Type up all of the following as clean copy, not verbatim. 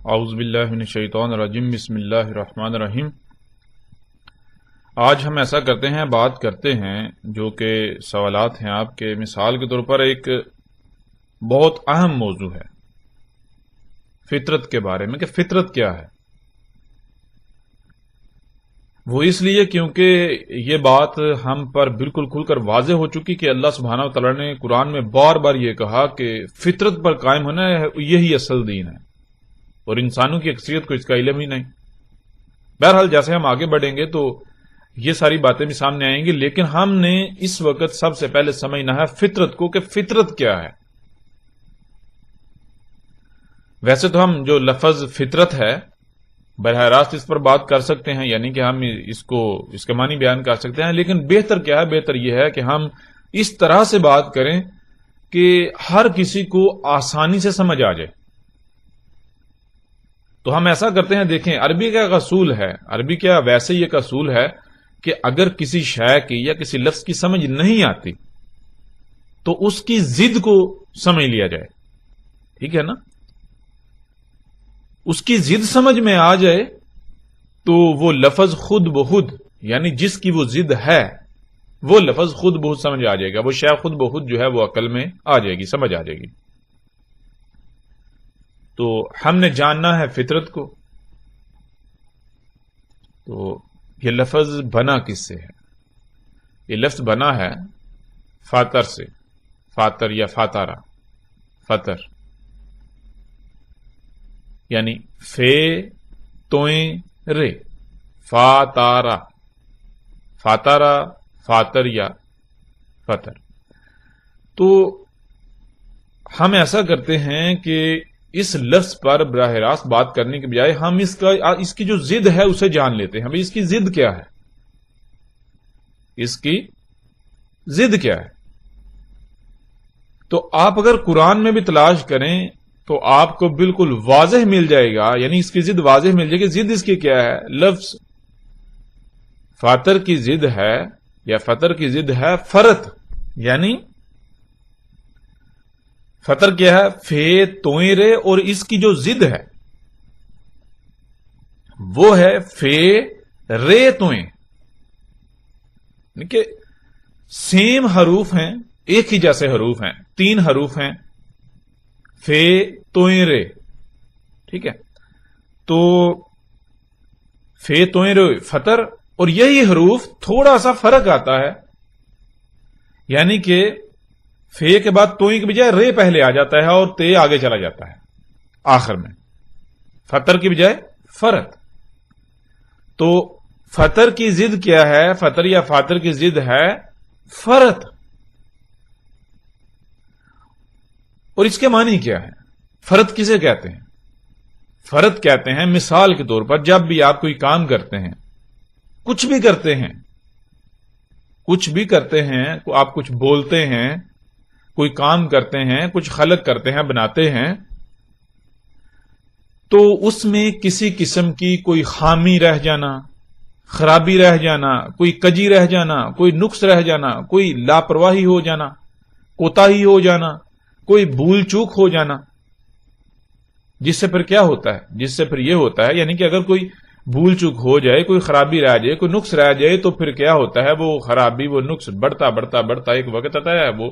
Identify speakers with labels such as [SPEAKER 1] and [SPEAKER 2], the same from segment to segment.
[SPEAKER 1] اعوذ باللہ من الشیطان الرجیم بسم اللہ الرحمن الرحیم۔ آج ہم ایسا کرتے ہیں، بات کرتے ہیں جو کہ سوالات ہیں آپ کے، مثال کے طور پر ایک بہت اہم موضوع ہے فطرت کے بارے میں، کہ فطرت کیا ہے۔ وہ اس لیے کیونکہ یہ بات ہم پر بالکل کھل کر واضح ہو چکی کہ اللہ سبحانہ و تعالیٰ نے قرآن میں بار بار یہ کہا کہ فطرت پر قائم ہونا ہے، یہی اصل دین ہے، اور انسانوں کی اکثریت کو اس کا علم ہی نہیں۔ بہرحال جیسے ہم آگے بڑھیں گے تو یہ ساری باتیں بھی سامنے آئیں گی، لیکن ہم نے اس وقت سب سے پہلے سمجھنا ہے فطرت کو، کہ فطرت کیا ہے۔ ویسے تو ہم جو لفظ فطرت ہے براہ راست اس پر بات کر سکتے ہیں، یعنی کہ ہم اس کے معنی بیان کر سکتے ہیں، لیکن بہتر کیا ہے؟ بہتر یہ ہے کہ ہم اس طرح سے بات کریں کہ ہر کسی کو آسانی سے سمجھ آ جائے۔ تو ہم ایسا کرتے ہیں، دیکھیں عربی کا ایک اصول ہے، عربی کا ویسے ہی ایک اصول ہے کہ اگر کسی شے کی یا کسی لفظ کی سمجھ نہیں آتی تو اس کی ضد کو سمجھ لیا جائے، ٹھیک ہے نا؟ اس کی ضد سمجھ میں آ جائے تو وہ لفظ خود بخود، یعنی جس کی وہ ضد ہے وہ لفظ خود بخود سمجھ آ جائے گا، وہ شے خود بخود جو ہے وہ عقل میں آ جائے گی، سمجھ آ جائے گی۔ تو ہم نے جاننا ہے فطرت کو۔ تو یہ لفظ بنا کس سے ہے؟ یہ لفظ بنا ہے فاتر سے، فاتر یا فاتارا، فطر یعنی فے توئیں رے، فاتارا، فاتارا، فاتر یا فطر۔ تو ہم ایسا کرتے ہیں کہ اس لفظ پر براہ راست بات کرنے کے بجائے ہم اس کی جو ضد ہے اسے جان لیتے ہیں۔ ہمیں اس کی ضد کیا ہے، اس کی ضد کیا ہے؟ تو آپ اگر قرآن میں بھی تلاش کریں تو آپ کو بالکل واضح مل جائے گا، یعنی اس کی ضد واضح مل جائے گی۔ ضد اس کی کیا ہے؟ لفظ فاتر کی ضد ہے یا فطر کی ضد ہے فرت، یعنی فطر کیا ہے؟ فے توئیں رے، اور اس کی جو ضد ہے وہ ہے فے رے توئیں، یعنی کہ سیم حروف ہیں، ایک ہی جیسے حروف ہیں، 3 حروف ہیں، فے توئیں رے، ٹھیک ہے؟ تو فے توئیں رے فطر، اور یہی حروف تھوڑا سا فرق آتا ہے، یعنی کہ فے کے بعد توئیں کے بجائے رے پہلے آ جاتا ہے اور تے آگے چلا جاتا ہے آخر میں، فطر کی بجائے فرت۔ تو فطر کی ضد کیا ہے؟ فطر یا فاتر کی ضد ہے فرت، اور اس کے معنی کیا ہے؟ فرت کسے کہتے ہیں؟ فرت کہتے ہیں مثال کے طور پر جب بھی آپ کوئی کام کرتے ہیں، کچھ بھی کرتے ہیں، آپ کچھ بولتے ہیں، کوئی کام کرتے ہیں، کچھ خلق کرتے ہیں، بناتے ہیں، تو اس میں کسی قسم کی کوئی خامی رہ جانا، خرابی رہ جانا، کوئی کجی رہ جانا، کوئی نقص رہ جانا، کوئی لاپرواہی ہو جانا، کوتاہی ہو جانا، کوئی بھول چوک ہو جانا، جس سے پھر کیا ہوتا ہے؟ جس سے پھر یہ ہوتا ہے، یعنی کہ اگر کوئی بھول چوک ہو جائے، کوئی خرابی رہ جائے، کوئی نقص رہ جائے، تو پھر کیا ہوتا ہے؟ وہ خرابی، وہ نقص بڑھتا بڑھتا بڑھتا ایک وقت آتا ہے، وہ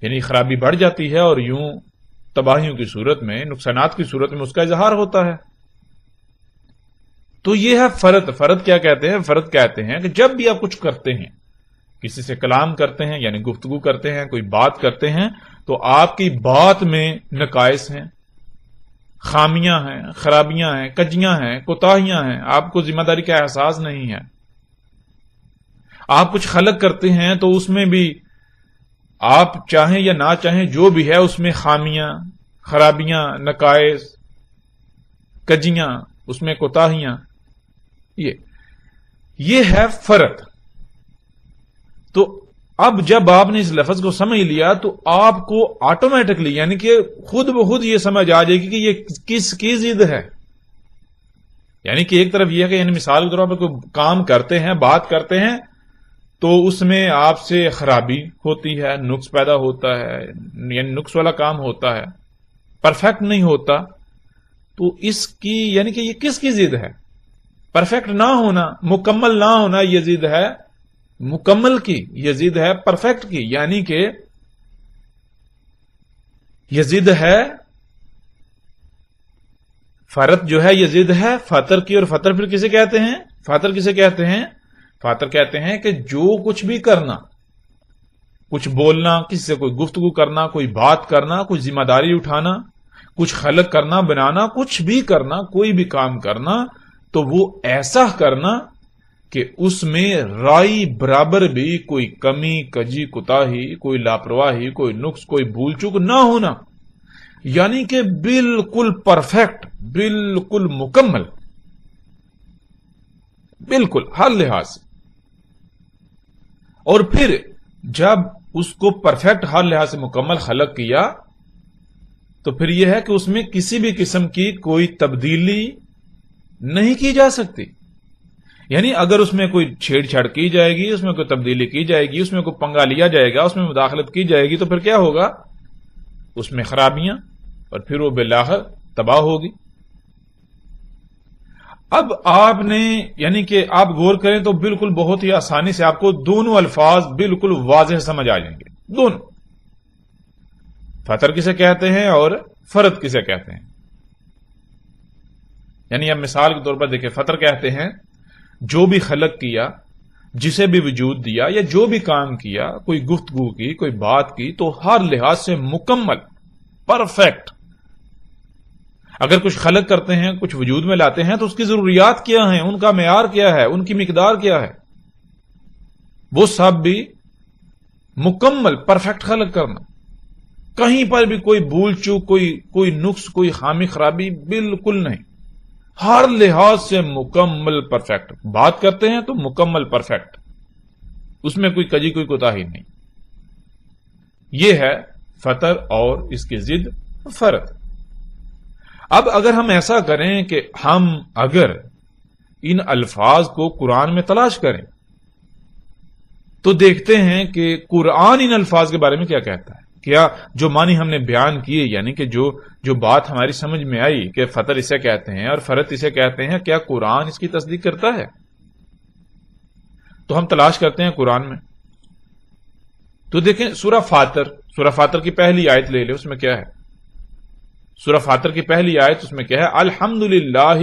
[SPEAKER 1] یعنی خرابی بڑھ جاتی ہے، اور یوں تباہیوں کی صورت میں، نقصانات کی صورت میں اس کا اظہار ہوتا ہے۔ تو یہ ہے فرت۔ فرت کیا کہتے ہیں؟ فرت کہتے ہیں کہ جب بھی آپ کچھ کرتے ہیں، کسی سے کلام کرتے ہیں یعنی گفتگو کرتے ہیں، کوئی بات کرتے ہیں، تو آپ کی بات میں نقائص ہیں، خامیاں ہیں، خرابیاں ہیں، کجیاں ہیں، کوتاہیاں ہیں، آپ کو ذمہ داری کا احساس نہیں ہے۔ آپ کچھ خلق کرتے ہیں تو اس میں بھی آپ چاہیں یا نہ چاہیں جو بھی ہے اس میں خامیاں، خرابیاں، نقائص، کجیاں، اس میں کوتاہیاں، یہ ہے فرت۔ تو اب جب آپ نے اس لفظ کو سمجھ لیا تو آپ کو آٹومیٹکلی، یعنی کہ خود بخود یہ سمجھ آ جائے گی کہ یہ کس کی ضد ہے۔ یعنی کہ ایک طرف یہ ہے کہ یعنی مثال کے طور پر کوئی کام کرتے ہیں، بات کرتے ہیں، تو اس میں آپ سے خرابی ہوتی ہے، نقص پیدا ہوتا ہے، یعنی نقص والا کام ہوتا ہے، پرفیکٹ نہیں ہوتا، تو اس کی یعنی کہ یہ کس کی ضد ہے؟ پرفیکٹ نہ ہونا، مکمل نہ ہونا، یہ ضد ہے مکمل کی، یہ ضد ہے پرفیکٹ کی، یعنی کہ یہ ضد ہے فرت جو ہے، یہ ضد ہے فطر کی. اور فطر پھر کسے کہتے ہیں؟ فطر کسے کہتے ہیں؟ فطر کہتے ہیں کہ جو کچھ بھی کرنا، کچھ بولنا، کسی سے کوئی گفتگو کرنا، کوئی بات کرنا، کوئی ذمہ داری اٹھانا، کچھ خلق کرنا، بنانا، کچھ بھی کرنا، کوئی بھی کام کرنا، تو وہ ایسا کرنا کہ اس میں رائی برابر بھی کوئی کمی، کجی، کوتاہی، کوئی لاپرواہی، کوئی نقص، کوئی بھول چوک نہ ہونا، یعنی کہ بالکل پرفیکٹ، بالکل مکمل، بالکل ہر لحاظ سے. اور پھر جب اس کو پرفیکٹ ہر لحاظ سے مکمل خلق کیا تو پھر یہ ہے کہ اس میں کسی بھی قسم کی کوئی تبدیلی نہیں کی جا سکتی. یعنی اگر اس میں کوئی چھیڑ چھاڑ کی جائے گی، اس میں کوئی تبدیلی کی جائے گی، اس میں کوئی پنگا لیا جائے گا، اس میں مداخلت کی جائے گی، تو پھر کیا ہوگا؟ اس میں خرابیاں، اور پھر وہ بالآخر تباہ ہوگی. اب آپ نے یعنی کہ آپ غور کریں تو بالکل بہت ہی آسانی سے آپ کو دونوں الفاظ بالکل واضح سمجھ آ جائیں گے. دونوں، فطر کسے کہتے ہیں اور فرد کسے کہتے ہیں. یعنی اب مثال کے طور پر دیکھیں، فطر کہتے ہیں جو بھی خلق کیا، جسے بھی وجود دیا، یا جو بھی کام کیا، کوئی گفتگو کی، کوئی بات کی، تو ہر لحاظ سے مکمل، پرفیکٹ. اگر کچھ خلق کرتے ہیں، کچھ وجود میں لاتے ہیں، تو اس کی ضروریات کیا ہیں، ان کا معیار کیا ہے، ان کی مقدار کیا ہے، وہ سب بھی مکمل پرفیکٹ خلق کرنا. کہیں پر بھی کوئی بھول چوک، کوئی نقص، کوئی خامی خرابی بالکل نہیں، ہر لحاظ سے مکمل پرفیکٹ. بات کرتے ہیں تو مکمل پرفیکٹ، اس میں کوئی کجی، کوئی کوتاہی نہیں. یہ ہے فطر اور اس کی ضد فرد. اب اگر ہم ایسا کریں کہ ہم اگر ان الفاظ کو قرآن میں تلاش کریں تو دیکھتے ہیں کہ قرآن ان الفاظ کے بارے میں کیا کہتا ہے. کیا جو معنی ہم نے بیان کیے، یعنی کہ جو بات ہماری سمجھ میں آئی کہ فطر اسے کہتے ہیں اور فرد اسے کہتے ہیں، کیا قرآن اس کی تصدیق کرتا ہے؟ تو ہم تلاش کرتے ہیں قرآن میں. تو دیکھیں سورہ فاطر کی پہلی آیت لے لیں، اس میں کیا ہے؟ سورہ فاطر کی پہلی آیت، اس میں کیا ہے؟ الحمدللہ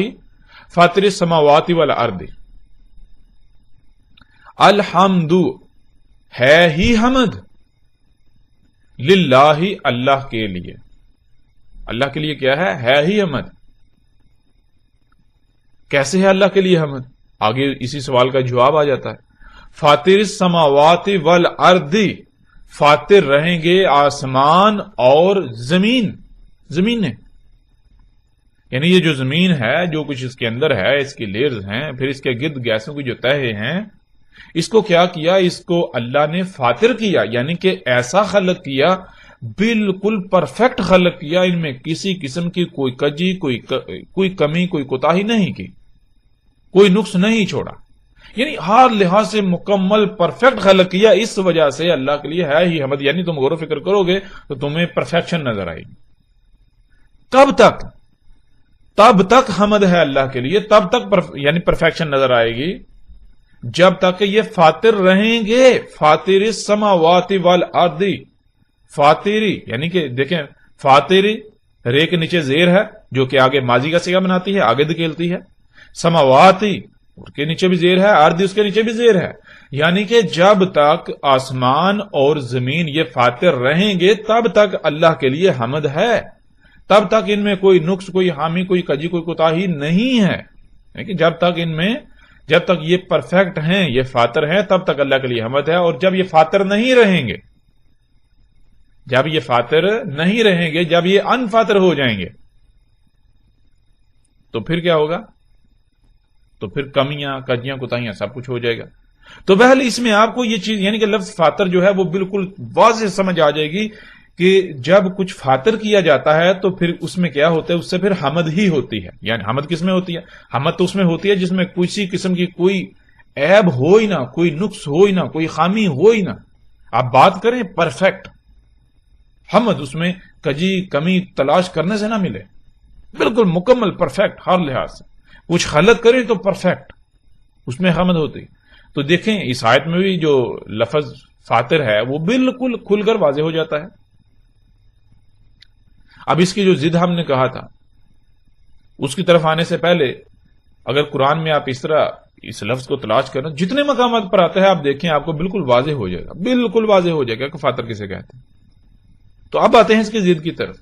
[SPEAKER 1] فاطر السماوات والارض. الحمد ہے ہی حمد، للہ اللہ کے لیے. اللہ کے لیے کیا ہے ہی حمد. کیسے ہے اللہ کے لیے حمد؟ آگے اسی سوال کا جواب آ جاتا ہے. فاطر السماوات والارض، فاطر رہیں گے آسمان اور زمین نے. یعنی یہ جو زمین ہے، جو کچھ اس کے اندر ہے، اس کی لیئرز ہیں، پھر اس کے گرد گیسوں کی جو تہے ہیں، اس کو کیا کیا؟ اس کو اللہ نے فاطر کیا، یعنی کہ ایسا خلق کیا، بالکل پرفیکٹ خلق کیا. ان میں کسی قسم کی کوئی کجی، کوئی کمی، کوئی کوتاہی نہیں کی، کوئی نقص نہیں چھوڑا. یعنی ہر لحاظ سے مکمل پرفیکٹ خلق کیا. اس وجہ سے اللہ کے لیے ہے ہی حمد. یعنی تم غور و فکر کرو گے تو تمہیں پرفیکشن نظر آئے گی. کب تک؟ تب تک حمد ہے اللہ کے لیے، تب تک یعنی پرفیکشن نظر آئے گی جب تک کہ یہ فاطر رہیں گے. فاطر السماوات والارض، فاطری یعنی کہ دیکھیں، فاطری رے کے نیچے زیر ہے جو کہ آگے ماضی کا صیغہ بناتی ہے، آگے دھکیلتی ہے. سماواتی اس کے نیچے بھی زیر ہے، ارض اس کے نیچے بھی زیر ہے. یعنی کہ جب تک آسمان اور زمین یہ فاطر رہیں گے تب تک اللہ کے لیے حمد ہے. تب تک ان میں کوئی نقص، کوئی حامی، کوئی کجی، کوئی کوتاہی نہیں ہے. یعنی جب تک یہ پرفیکٹ ہیں، یہ فاطر ہیں، تب تک اللہ کے لیے حمد ہے. اور جب یہ فاطر نہیں رہیں گے، جب یہ انفاطر ہو جائیں گے، تو پھر کیا ہوگا؟ تو پھر کمیاں، کجیاں، کوتاہیاں سب کچھ ہو جائے گا. تو بہرحال اس میں آپ کو یہ چیز یعنی کہ لفظ فاطر جو ہے وہ بالکل واضح سمجھ آ جائے گی کہ جب کچھ فاطر کیا جاتا ہے تو پھر اس میں کیا ہوتا ہے؟ اس سے پھر حمد ہی ہوتی ہے. یعنی حمد کس میں ہوتی ہے؟ حمد تو اس میں ہوتی ہے جس میں کسی قسم کی کوئی عیب ہو ہی نہ، کوئی نقص ہو ہی نہ، کوئی خامی ہو ہی نہ. آپ بات کریں پرفیکٹ حمد، اس میں کجی، کمی تلاش کرنے سے نہ ملے. بالکل مکمل پرفیکٹ ہر لحاظ سے. کچھ غلط کریں تو پرفیکٹ اس میں حمد ہوتی. تو دیکھیں اس آیت میں بھی جو لفظ فاطر ہے وہ بالکل کھل کر واضح ہو جاتا ہے. اب اس کی جو ضد ہم نے کہا تھا اس کی طرف آنے سے پہلے اگر قرآن میں آپ اس طرح اس لفظ کو تلاش کرنا جتنے مقامات پر آتا ہے آپ دیکھیں آپ کو بالکل واضح ہو جائے گا, بالکل واضح ہو جائے گا کہ فاطر کسے کہتے ہیں. تو اب آتے ہیں اس کی ضد کی طرف.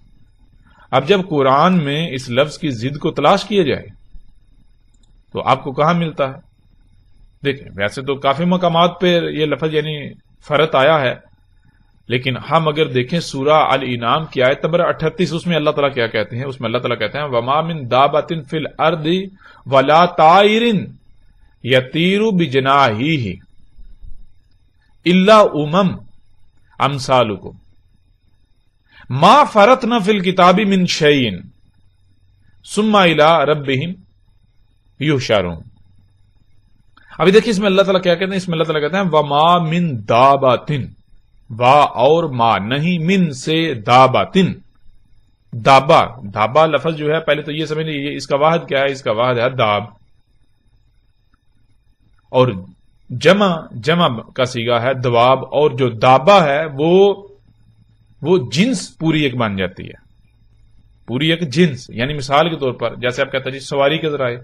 [SPEAKER 1] اب جب قرآن میں اس لفظ کی ضد کو تلاش کیا جائے تو آپ کو کہاں ملتا ہے؟ دیکھیں ویسے تو کافی مقامات پہ یہ لفظ یعنی فرت آیا ہے, لیکن ہم اگر دیکھیں سورہ الانعام کی آیت نمبر 38 اس میں اللہ تعالیٰ کیا کہتے ہیں؟ اس میں اللہ تعالیٰ کہتے ہیں وَمَا مِن دَابَةٍ فِي الْأَرْضِ وَلَا طَائِرٍ يَطِيرُ بِجَنَاحِهِ إِلَّا أُمَمٌ أَمْثَالُكُمْ مَا فَرَطْنَا فِي الْكِتَابِ مِن شَيْءٍ ثُمَّ إِلَىٰ رَبِّهِمْ يُحْشَرُونَ. ابھی دیکھیں اس میں اللہ تعالیٰ کیا کہتے ہیں؟ اس میں اللہ تعالیٰ کہتے ہیں وَمَا مِن دَابَةٍ, وا اور ما نہیں, من سے داباتن. دابا, دابا لفظ جو ہے پہلے تو یہ سمجھ لیجیے اس کا واحد کیا ہے؟ اس کا واحد ہے داب, اور جمع کا صیغہ ہے دواب, اور جو دابا ہے وہ جنس پوری ایک بن جاتی ہے, پوری ایک جنس. یعنی مثال کے طور پر جیسے آپ کہتے ہیں جی سواری کے ذرائع,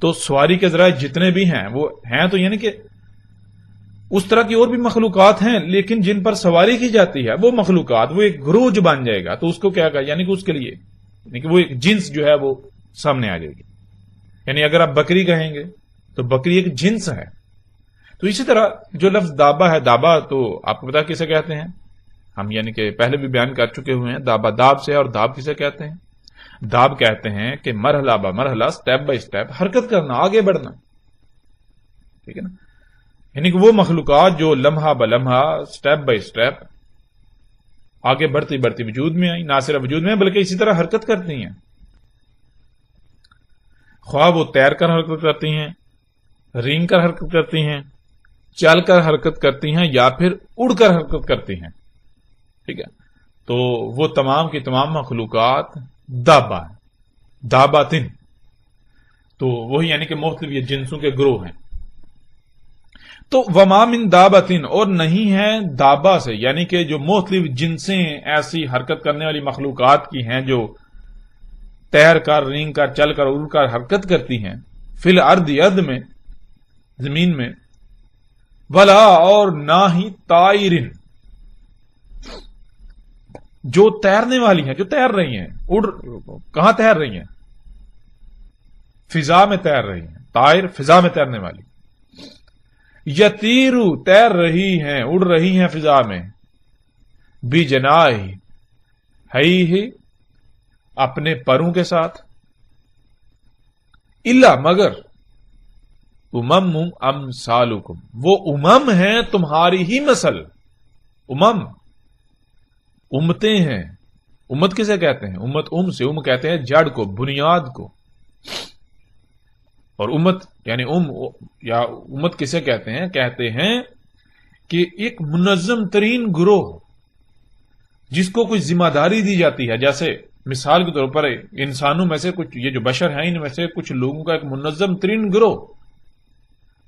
[SPEAKER 1] تو سواری کے ذرائع جتنے بھی ہیں وہ ہیں تو یعنی کہ اس طرح کی اور بھی مخلوقات ہیں لیکن جن پر سواری کی جاتی ہے وہ مخلوقات, وہ ایک گروہ جو بن جائے گا تو اس کو کیا کہا, یعنی کہ اس کے لیے یعنی کہ وہ ایک جنس جو ہے وہ سامنے آ جائے گی. یعنی اگر آپ بکری کہیں گے تو بکری ایک جنس ہے. تو اسی طرح جو لفظ دابا ہے, دابا تو آپ کو پتا کسے کہتے ہیں؟ ہم یعنی کہ پہلے بھی بیان کر چکے ہوئے ہیں دابا داب سے. اور داب کسے کہتے ہیں؟ داب کہتے ہیں کہ مرحلہ با مرحلہ, سٹیپ بائی سٹیپ حرکت کرنا, آگے بڑھنا. ٹھیک ہے نا, یعنی کہ وہ مخلوقات جو لمحہ بلمحہ سٹیپ بائی سٹیپ آگے بڑھتی بڑھتی وجود میں آئی, نہ صرف وجود میں بلکہ اسی طرح حرکت کرتی ہیں. خواہ وہ تیر کر حرکت کرتی ہیں, رینگ کر حرکت کرتی ہیں, چل کر حرکت کرتی ہیں, یا پھر اڑ کر حرکت کرتی ہیں. ٹھیک ہے, تو وہ تمام کی تمام مخلوقات دابا ہیں, داباتن. تو وہی یعنی کہ مختلف یہ جنسوں کے گروہ ہیں. تو وما من دابتن, اور نہیں ہے دابا سے, یعنی کہ جو مختلف جنسیں ایسی حرکت کرنے والی مخلوقات کی ہیں جو تیر کر, رینگ کر, چل کر, اڑ کر حرکت کرتی ہیں, فی الارض ارض میں, زمین میں, ولا اور نہ ہی طائرن, جو تیرنے والی ہیں, جو تیر رہی ہیں. کہاں تیر رہی ہیں؟ فضا میں تیر رہی ہیں. طائر فضا میں تیرنے والی. یتیرو تیر رہی ہیں, اڑ رہی ہیں فضا میں. بی جناح ہی اپنے پروں کے ساتھ. الا مگر امم امثالکم, وہ امم ہیں تمہاری ہی مثل. امتیں ہیں. امت کسے کہتے ہیں؟ امت سے کہتے ہیں جڑ کو, بنیاد کو. اور امت یعنی یا امت کسے کہتے ہیں؟ کہتے ہیں کہ ایک منظم ترین گروہ جس کو کوئی ذمہ داری دی جاتی ہے. جیسے مثال کے طور پر انسانوں میں سے کچھ, یہ جو بشر ہیں ان میں سے کچھ لوگوں کا ایک منظم ترین گروہ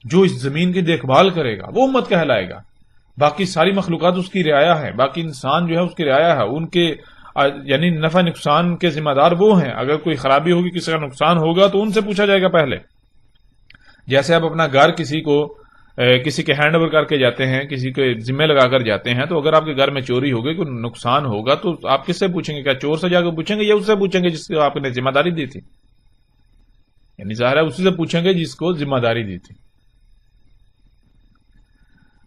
[SPEAKER 1] جو اس زمین کی دیکھ بھال کرے گا, وہ امت کہلائے گا. باقی ساری مخلوقات اس کی رعایا ہے, باقی انسان جو ہے اس کی رعایا ہے. ان کے یعنی نفع نقصان کے ذمہ دار وہ ہیں. اگر کوئی خرابی ہوگی, کسی کا نقصان ہوگا تو ان سے پوچھا جائے گا پہلے. جیسے آپ اپنا گھر کسی کے ہینڈ اوور کر کے جاتے ہیں, کسی کے ذمہ لگا کر جاتے ہیں, تو اگر آپ کے گھر میں چوری ہوگی, کوئی نقصان ہوگا, تو آپ کس سے پوچھیں گے؟ کیا چور سے جا کے پوچھیں گے یا اس سے پوچھیں گے جس کو آپ نے ذمہ داری دی تھی؟ یعنی ظاہر ہے اسی سے پوچھیں گے جس کو ذمہ داری دی تھی.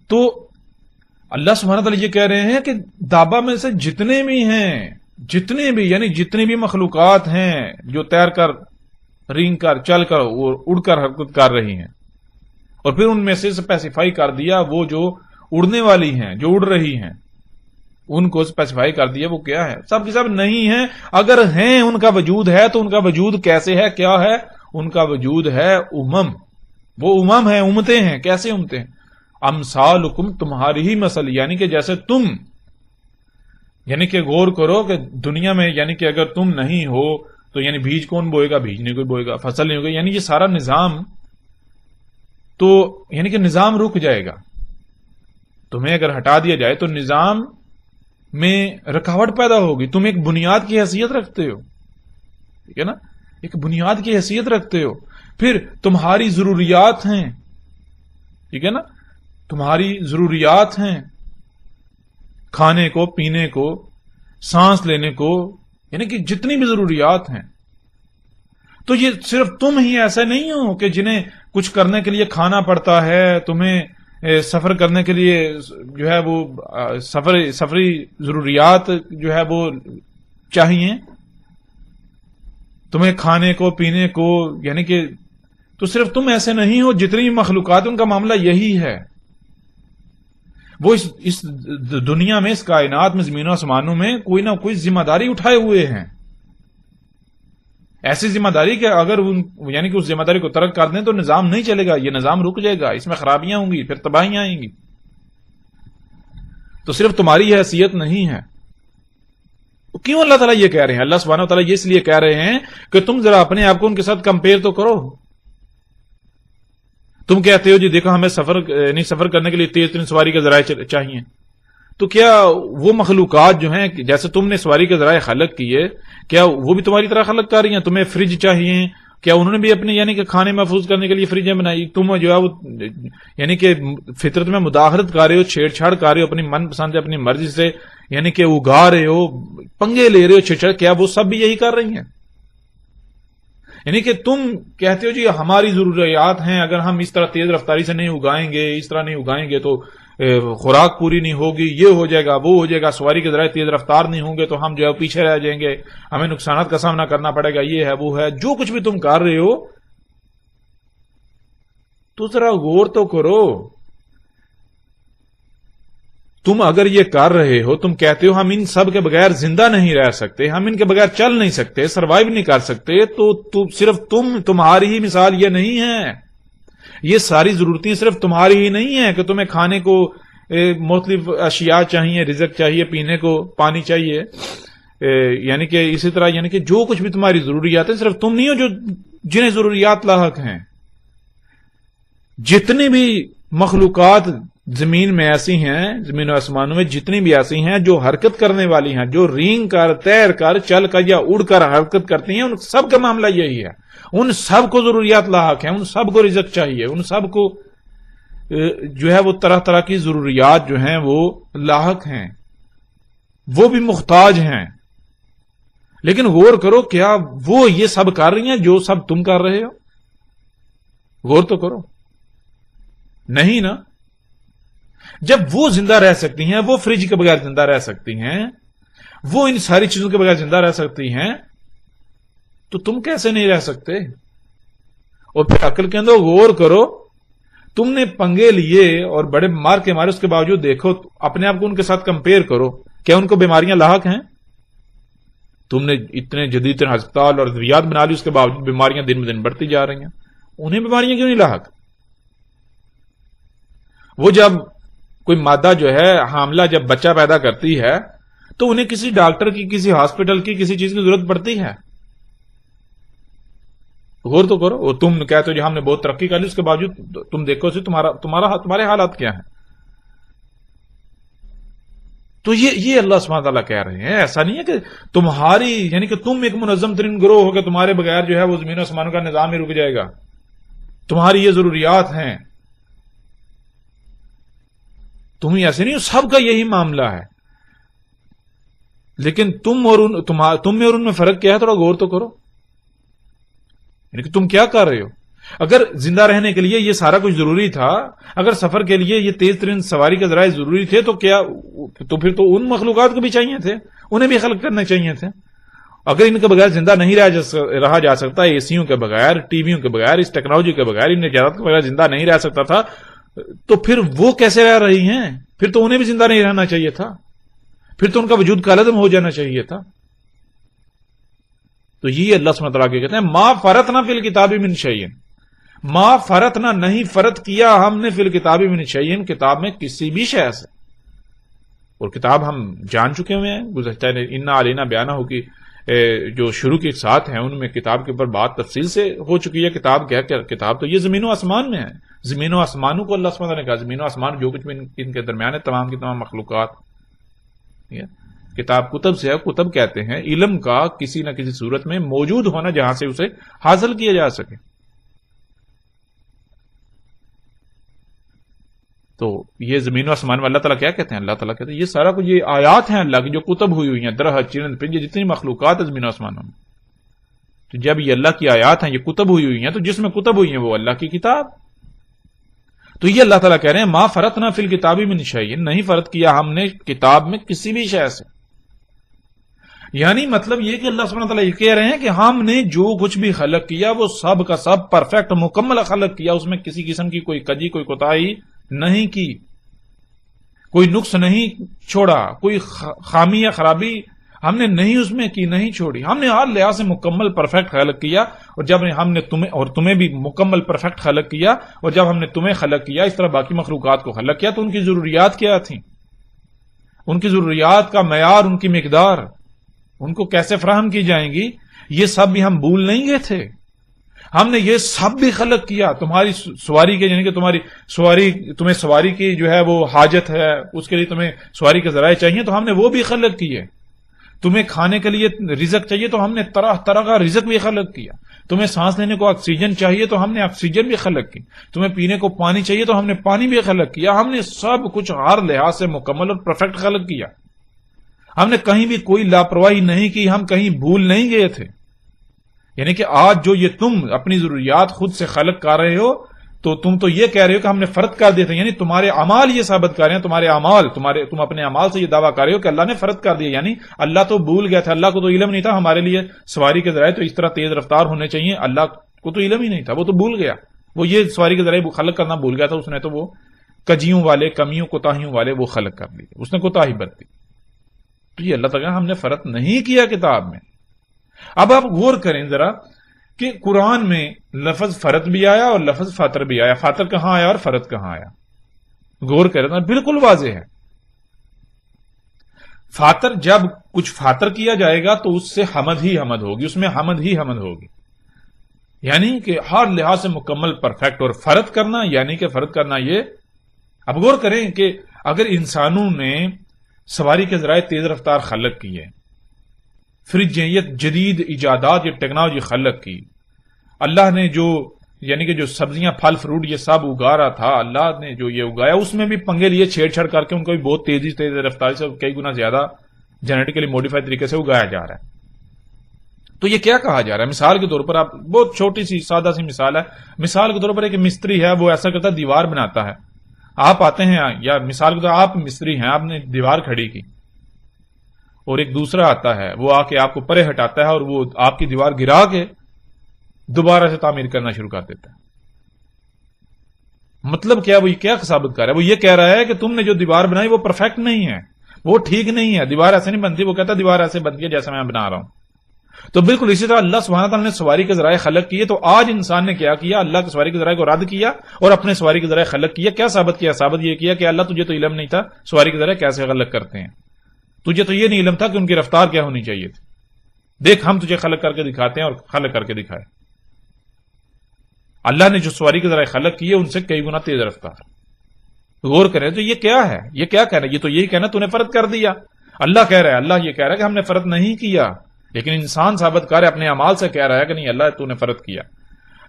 [SPEAKER 1] تو اللہ سبحانہ تعالیٰ یہ کہہ رہے ہیں کہ دابا میں سے جتنے بھی ہیں, یعنی جتنی بھی مخلوقات ہیں جو تیر کر, رینگ کر, چل کر اور اڑ کر حرکت کر رہی ہیں, اور پھر ان میں سے اسپیسیفائی کر دیا وہ جو اڑنے والی ہیں, جو اڑ رہی ہیں, ان کو اسپیسیفائی کر دیا وہ کیا ہے؟ سب کے سب نہیں ہیں. اگر ہیں, ان کا وجود ہے, تو ان کا وجود کیسے ہے, کیا ہے؟ ان کا وجود ہے امم. وہ امم ہیں, امتیں ہیں. کیسے امتیں؟ امثالکم, تمہاری ہی مثل, یعنی کہ جیسے تم یعنی کہ غور کرو کہ دنیا میں یعنی کہ اگر تم نہیں ہو تو یعنی بیج کون بوئے گا؟ بیج نہیں کوئی بوئے گا، فصل نہیں ہوگا، یعنی یہ سارا نظام تو یعنی کہ نظام رک جائے گا. تمہیں اگر ہٹا دیا جائے تو نظام میں رکاوٹ پیدا ہوگی. تم ایک بنیاد کی حیثیت رکھتے ہو، ٹھیک ہے نا، ایک بنیاد کی حیثیت رکھتے ہو. پھر تمہاری ضروریات ہیں، ٹھیک ہے نا، تمہاری ضروریات ہیں کھانے کو، پینے کو، سانس لینے کو، یعنی کہ جتنی بھی ضروریات ہیں. تو یہ صرف تم ہی ایسا نہیں ہو کہ جنہیں کچھ کرنے کے لیے کھانا پڑتا ہے، تمہیں سفر کرنے کے لیے جو ہے وہ سفری ضروریات جو ہے وہ چاہیے، تمہیں کھانے کو پینے کو، یعنی کہ تو صرف تم ایسے نہیں ہو، جتنی بھی مخلوقات ان کا معاملہ یہی ہے. وہ اس دنیا میں، اس کائنات میں، زمین و آسمانوں میں کوئی نہ کوئی ذمہ داری اٹھائے ہوئے ہیں. ایسی ذمہ داری کہ اگر یعنی کہ اس ذمہ داری کو ترک کر دیں تو نظام نہیں چلے گا، یہ نظام رک جائے گا، اس میں خرابیاں ہوں گی، پھر تباہیاں آئیں گی. تو صرف تمہاری حیثیت نہیں ہے. کیوں اللہ تعالیٰ یہ کہہ رہے ہیں؟ اللہ سبحانہ و تعالیٰ یہ اس لیے کہہ رہے ہیں کہ تم ذرا اپنے آپ کو ان کے ساتھ کمپیئر تو کرو. تم کہتے ہو جی دیکھو ہمیں سفر کرنے کے لیے تیز ترین سواری کے ذرائع چاہیے. تو کیا وہ مخلوقات جو ہیں جیسے تم نے سواری کے ذرائع خلق کیے، کیا وہ بھی تمہاری طرح خلق کر رہی ہیں؟ تمہیں فریج چاہیے، کیا انہوں نے بھی اپنے یعنی کہ کھانے محفوظ کرنے کے لیے فریجیں بنائی؟ تم جو ہے وہ یعنی کہ فطرت میں مداخلت کر رہے ہو، چھیڑ چھاڑ کر رہے ہو، اپنی من پسند اپنی مرضی سے یعنی کہ اگا رہے ہو، پنگے لے رہے ہو چھیڑ چھاڑ. کیا وہ سب بھی یہی کر رہی ہیں؟ یعنی کہ تم کہتے ہو جی ہماری ضروریات ہیں، اگر ہم اس طرح تیز رفتاری سے نہیں اگائیں گے، اس طرح نہیں اگائیں گے تو خوراک پوری نہیں ہوگی، یہ ہو جائے گا، وہ ہو جائے گا، سواری کے ذرائع تیز رفتار نہیں ہوں گے تو ہم جو ہے پیچھے رہ جائیں گے، ہمیں نقصانات کا سامنا کرنا پڑے گا، یہ ہے وہ ہے. جو کچھ بھی تم کر رہے ہو تو ذرا غور تو کرو. تم اگر یہ کر رہے ہو، تم کہتے ہو ہم ان سب کے بغیر زندہ نہیں رہ سکتے، ہم ان کے بغیر چل نہیں سکتے، سروائیو نہیں کر سکتے، تو صرف تمہاری ہی مثال یہ نہیں ہے. یہ ساری ضرورتیں صرف تمہاری ہی نہیں ہیں کہ تمہیں کھانے کو مختلف اشیاء چاہیے، رزق چاہیے، پینے کو پانی چاہیے، یعنی کہ اسی طرح یعنی کہ جو کچھ بھی تمہاری ضروریات ہیں صرف تم نہیں ہو جنہیں ضروریات لاحق ہیں. جتنی بھی مخلوقات زمین میں ایسی ہیں، زمین و آسمانوں میں جتنی بھی ایسی ہیں جو حرکت کرنے والی ہیں، جو رینگ کر، تیر کر، چل کر یا اڑ کر حرکت کرتی ہیں، ان سب کا معاملہ یہی ہے. ان سب کو ضروریات لاحق ہیں، ان سب کو رزق چاہیے، ان سب کو جو ہے وہ طرح طرح کی ضروریات جو ہیں وہ لاحق ہیں، وہ بھی محتاج ہیں. لیکن غور کرو کیا وہ یہ سب کر رہی ہیں جو سب تم کر رہے ہو؟ غور تو کرو. نہیں نا. جب وہ زندہ رہ سکتی ہیں، وہ فریج کے بغیر زندہ رہ سکتی ہیں، وہ ان ساری چیزوں کے بغیر زندہ رہ سکتی ہیں، تو تم کیسے نہیں رہ سکتے؟ اور پھر عقل کے اندر غور کرو. تم نے پنگے لیے اور بڑے مار کے مارے، اس کے باوجود دیکھو اپنے آپ کو ان کے ساتھ کمپیئر کرو. کیا ان کو بیماریاں لاحق ہیں؟ تم نے اتنے جدید ترین ہسپتال اور ادویات بنا لی، اس کے باوجود بیماریاں دن بدن بڑھتی جا رہی ہیں. انہیں بیماریاں کیوں نہیں لاحق؟ وہ جب کوئی مادہ جو ہے حاملہ جب بچہ پیدا کرتی ہے تو انہیں کسی ڈاکٹر کی، کسی ہاسپٹل کی، کسی چیز کی ضرورت پڑتی ہے. غور تو کرو. اور تم کہتے ہو جی ہم نے بہت ترقی کر لی، اس کے باوجود تم دیکھو تمہارے حالات کیا ہیں. تو یہ اللہ سبحانہ تعالیٰ کہہ رہے ہیں. ایسا نہیں ہے کہ تمہاری یعنی کہ تم ایک منظم ترین گروہ ہو کہ تمہارے بغیر جو ہے وہ زمین و آسمانوں کا نظام ہی رک جائے گا. تمہاری یہ ضروریات ہیں. تم ہی ایسے نہیں ہو، سب کا یہی معاملہ ہے. لیکن تم میں اور ان میں فرق کیا ہے؟ تھوڑا غور تو کرو. یعنی کہ تم کیا کر رہے ہو؟ اگر زندہ رہنے کے لیے یہ سارا کچھ ضروری تھا، اگر سفر کے لیے یہ تیز ترین سواری کے ذرائع ضروری تھے، تو پھر تو ان مخلوقات کو بھی چاہیے تھے، انہیں بھی خلق کرنے چاہیے تھے. اگر ان کے بغیر زندہ نہیں رہا جا سکتا، اے سیوں کے بغیر، ٹی ویوں کے بغیر، اس ٹیکنالوجی کے بغیر، ان نجات کے بغیر زندہ نہیں رہ سکتا تھا، تو پھر وہ کیسے رہ رہی ہیں؟ پھر تو انہیں بھی زندہ نہیں رہنا چاہیے تھا، پھر تو ان کا وجود کالعدم ہو جانا چاہیے تھا. تو یہ اللہ سبحانہ وتعالیٰ کہتے ہیں ما فرطنا فی الکتاب من شیء. ما فرطنا، نہیں فرط کیا ہم نے، فی الکتاب من شیء، کتاب میں کسی بھی شے سے. اور کتاب ہم جان چکے ہوئے ہیں گزشتہ انا علینا بیانہ ہو کی جو شروع کے ساتھ ہیں ان میں کتاب کے اوپر بات تفصیل سے ہو چکی ہے. کتاب کیا کتاب تو یہ زمین و آسمان میں ہے. زمین و آسمانوں کو اللہ سبحانہ وتعالیٰ نے کہا زمین و آسمان جو کچھ بھی ان کے درمیان ہے تمام کی تمام مخلوقات. کتاب کتب سے ہے. کتب کہتے ہیں علم کا کسی نہ کسی صورت میں موجود ہونا جہاں سے اسے حاصل کیا جا سکے. تو یہ زمین و آسمان میں اللہ تعالیٰ کیا کہتے ہیں؟ اللہ تعالیٰ کہتے ہیں یہ سارا کچھ یہ آیات ہیں اللہ کی جو کتب ہوئی ہوئی ہیں درخت چرند پرند جتنی مخلوقات ہے زمین و آسمانوں میں. تو جب یہ اللہ کی آیات ہیں یہ کتب ہوئی ہوئی ہیں تو جس میں کتب ہوئی ہیں وہ اللہ کی کتاب. تو یہ اللہ تعالیٰ کہہ رہے ہیں ما فرطنا فی الکتاب من شیء نہیں فرض کیا ہم نے کتاب میں کسی بھی شے سے. یعنی مطلب یہ کہ اللہ سبحانہ تعالیٰ یہ کہہ رہے ہیں کہ ہم نے جو کچھ بھی خلق کیا وہ سب کا سب پرفیکٹ مکمل خلق کیا. اس میں کسی قسم کی کوئی کجی کوئی کوتاہی نہیں کی, کوئی نقص نہیں چھوڑا, کوئی خامی یا خرابی ہم نے نہیں اس میں کی نہیں چھوڑی. ہم نے ہر لحاظ سے مکمل پرفیکٹ خلق کیا. اور جب ہم نے تمہیں بھی مکمل پرفیکٹ خلق کیا اور جب ہم نے تمہیں خلق کیا اس طرح باقی مخلوقات کو خلق کیا تو ان کی ضروریات کیا تھیں, ان کی ضروریات کا معیار, ان کی مقدار, ان کو کیسے فراہم کی جائیں گی یہ سب بھی ہم بھول نہیں گئے تھے. ہم نے یہ سب بھی خلق کیا. تمہاری سواری کے یعنی کہ تمہیں سواری کی جو ہے وہ حاجت ہے, اس کے لیے تمہیں سواری کے ذرائع چاہیے تو ہم نے وہ بھی خلق کیے. تمہیں کھانے کے لیے رزق چاہیے تو ہم نے طرح طرح کا رزق بھی خلق کیا. تمہیں سانس لینے کو آکسیجن چاہیے تو ہم نے آکسیجن بھی خلق کی. تمہیں پینے کو پانی چاہیے تو ہم نے پانی بھی خلق کیا. ہم نے سب کچھ ہر لحاظ سے مکمل اور پرفیکٹ خلق کیا. ہم نے کہیں بھی کوئی لاپرواہی نہیں کی, ہم کہیں بھول نہیں گئے تھے. یعنی کہ آج جو یہ تم اپنی ضروریات خود سے خلق کر رہے ہو تو تم تو یہ کہہ رہے ہو کہ ہم نے فرض کر دیے تھے. یعنی تمہارے اعمال یہ ثابت کر رہے ہیں, تمہارے اعمال تم اپنے اعمال سے یہ دعویٰ کر رہے ہو کہ اللہ نے فرض کر دیا. یعنی اللہ تو بھول گیا تھا, اللہ کو تو علم نہیں تھا ہمارے لیے سواری کے ذرائع تو اس طرح تیز رفتار ہونے چاہیے. اللہ کو تو علم ہی نہیں تھا, وہ تو بھول گیا. وہ یہ سواری کے ذرائع خلق کرنا بھول گیا تھا. اس نے تو وہ کجیوں والے کمیوں کوتاہیوں والے وہ خلق کر لیے, اس نے کوتاہی برتی. تو یہ اللہ تعالیٰ ہم نے فرض نہیں کیا کتاب میں. اب آپ غور کریں ذرا کہ قرآن میں لفظ فرض بھی آیا اور لفظ فاطر بھی آیا. فاطر کہاں آیا اور فرض کہاں آیا؟ غور کریں تو بالکل واضح ہے. فاطر جب کچھ فاطر کیا جائے گا تو اس سے حمد ہی حمد ہوگی, اس میں حمد ہی حمد ہوگی. یعنی کہ ہر لحاظ سے مکمل پرفیکٹ. اور فرض کرنا یعنی کہ فرض کرنا یہ اب غور کریں کہ اگر انسانوں نے سواری کے ذرائع تیز رفتار خلق کی ہے, فریج یہ جدید ایجادات یہ ٹیکنالوجی خلق کی, اللہ نے جو یعنی کہ جو سبزیاں پھل فروٹ یہ سب اگا رہا تھا اللہ نے جو یہ اگایا اس میں بھی پنگے لیے چھیڑ چھاڑ کر کے ان کو بھی بہت تیز رفتاری سے کئی گنا زیادہ جینیٹیکلی موڈیفائڈ طریقے سے اگایا جا رہا ہے. تو یہ کیا کہا جا رہا ہے؟ مثال کے طور پر آپ بہت چھوٹی سی سادہ سی مثال ہے. مثال کے طور پر ایک مستری ہے, وہ ایسا کرتا ہے دیوار بناتا ہے. آپ آتے ہیں یا مثال کے طور پر آپ مستری ہیں, آپ نے دیوار کھڑی کی اور ایک دوسرا آتا ہے وہ آ کے آپ کو پرے ہٹاتا ہے اور وہ آپ کی دیوار گرا کے دوبارہ سے تعمیر کرنا شروع کر دیتا ہے. مطلب کیا وہ یہ کیا ثابت کر رہا ہے؟ وہ یہ کہہ رہا ہے کہ تم نے جو دیوار بنائی وہ پرفیکٹ نہیں ہے, وہ ٹھیک نہیں ہے, دیوار ایسے نہیں بنتی. وہ کہتا ہے دیوار ایسے بنتی ہے جیسا میں بنا رہا ہوں. تو بالکل اسی طرح اللہ سبحانہ تعالیٰ نے سواری کے ذرائع خلق کیے. تو آج انسان نے کیا کیا؟ اللہ کے سواری کے ذرائع کو رد کیا اور اپنے سواری کے ذرائع خلق کیا. کیا ثابت کیا؟ ثابت یہ کیا کہ اللہ تجھے تو علم نہیں تھا سواری کے ذرائع کیسے خلق کرتے ہیں, تجھے تو یہ نہیں علم تھا کہ ان کی رفتار کیا ہونی چاہیے تھی. دیکھ ہم تجھے خلق کر کے دکھاتے ہیں اور خلق کر کے دکھائے. اللہ نے جو سواری کے ذرائع خلق کیے ان سے کئی گنا تیز رفتار. غور کریں تو یہ کیا ہے؟ یہ کیا کہنا؟ یہ تو یہی کہنا تو نے فرض کر دیا. اللہ کہہ رہا ہے, اللہ یہ کہہ رہا ہے کہ ہم نے فرض نہیں کیا, لیکن انسان ثابت کر اپنے اعمال سے کہہ رہا ہے کہ نہیں اللہ تو نے فرض کیا.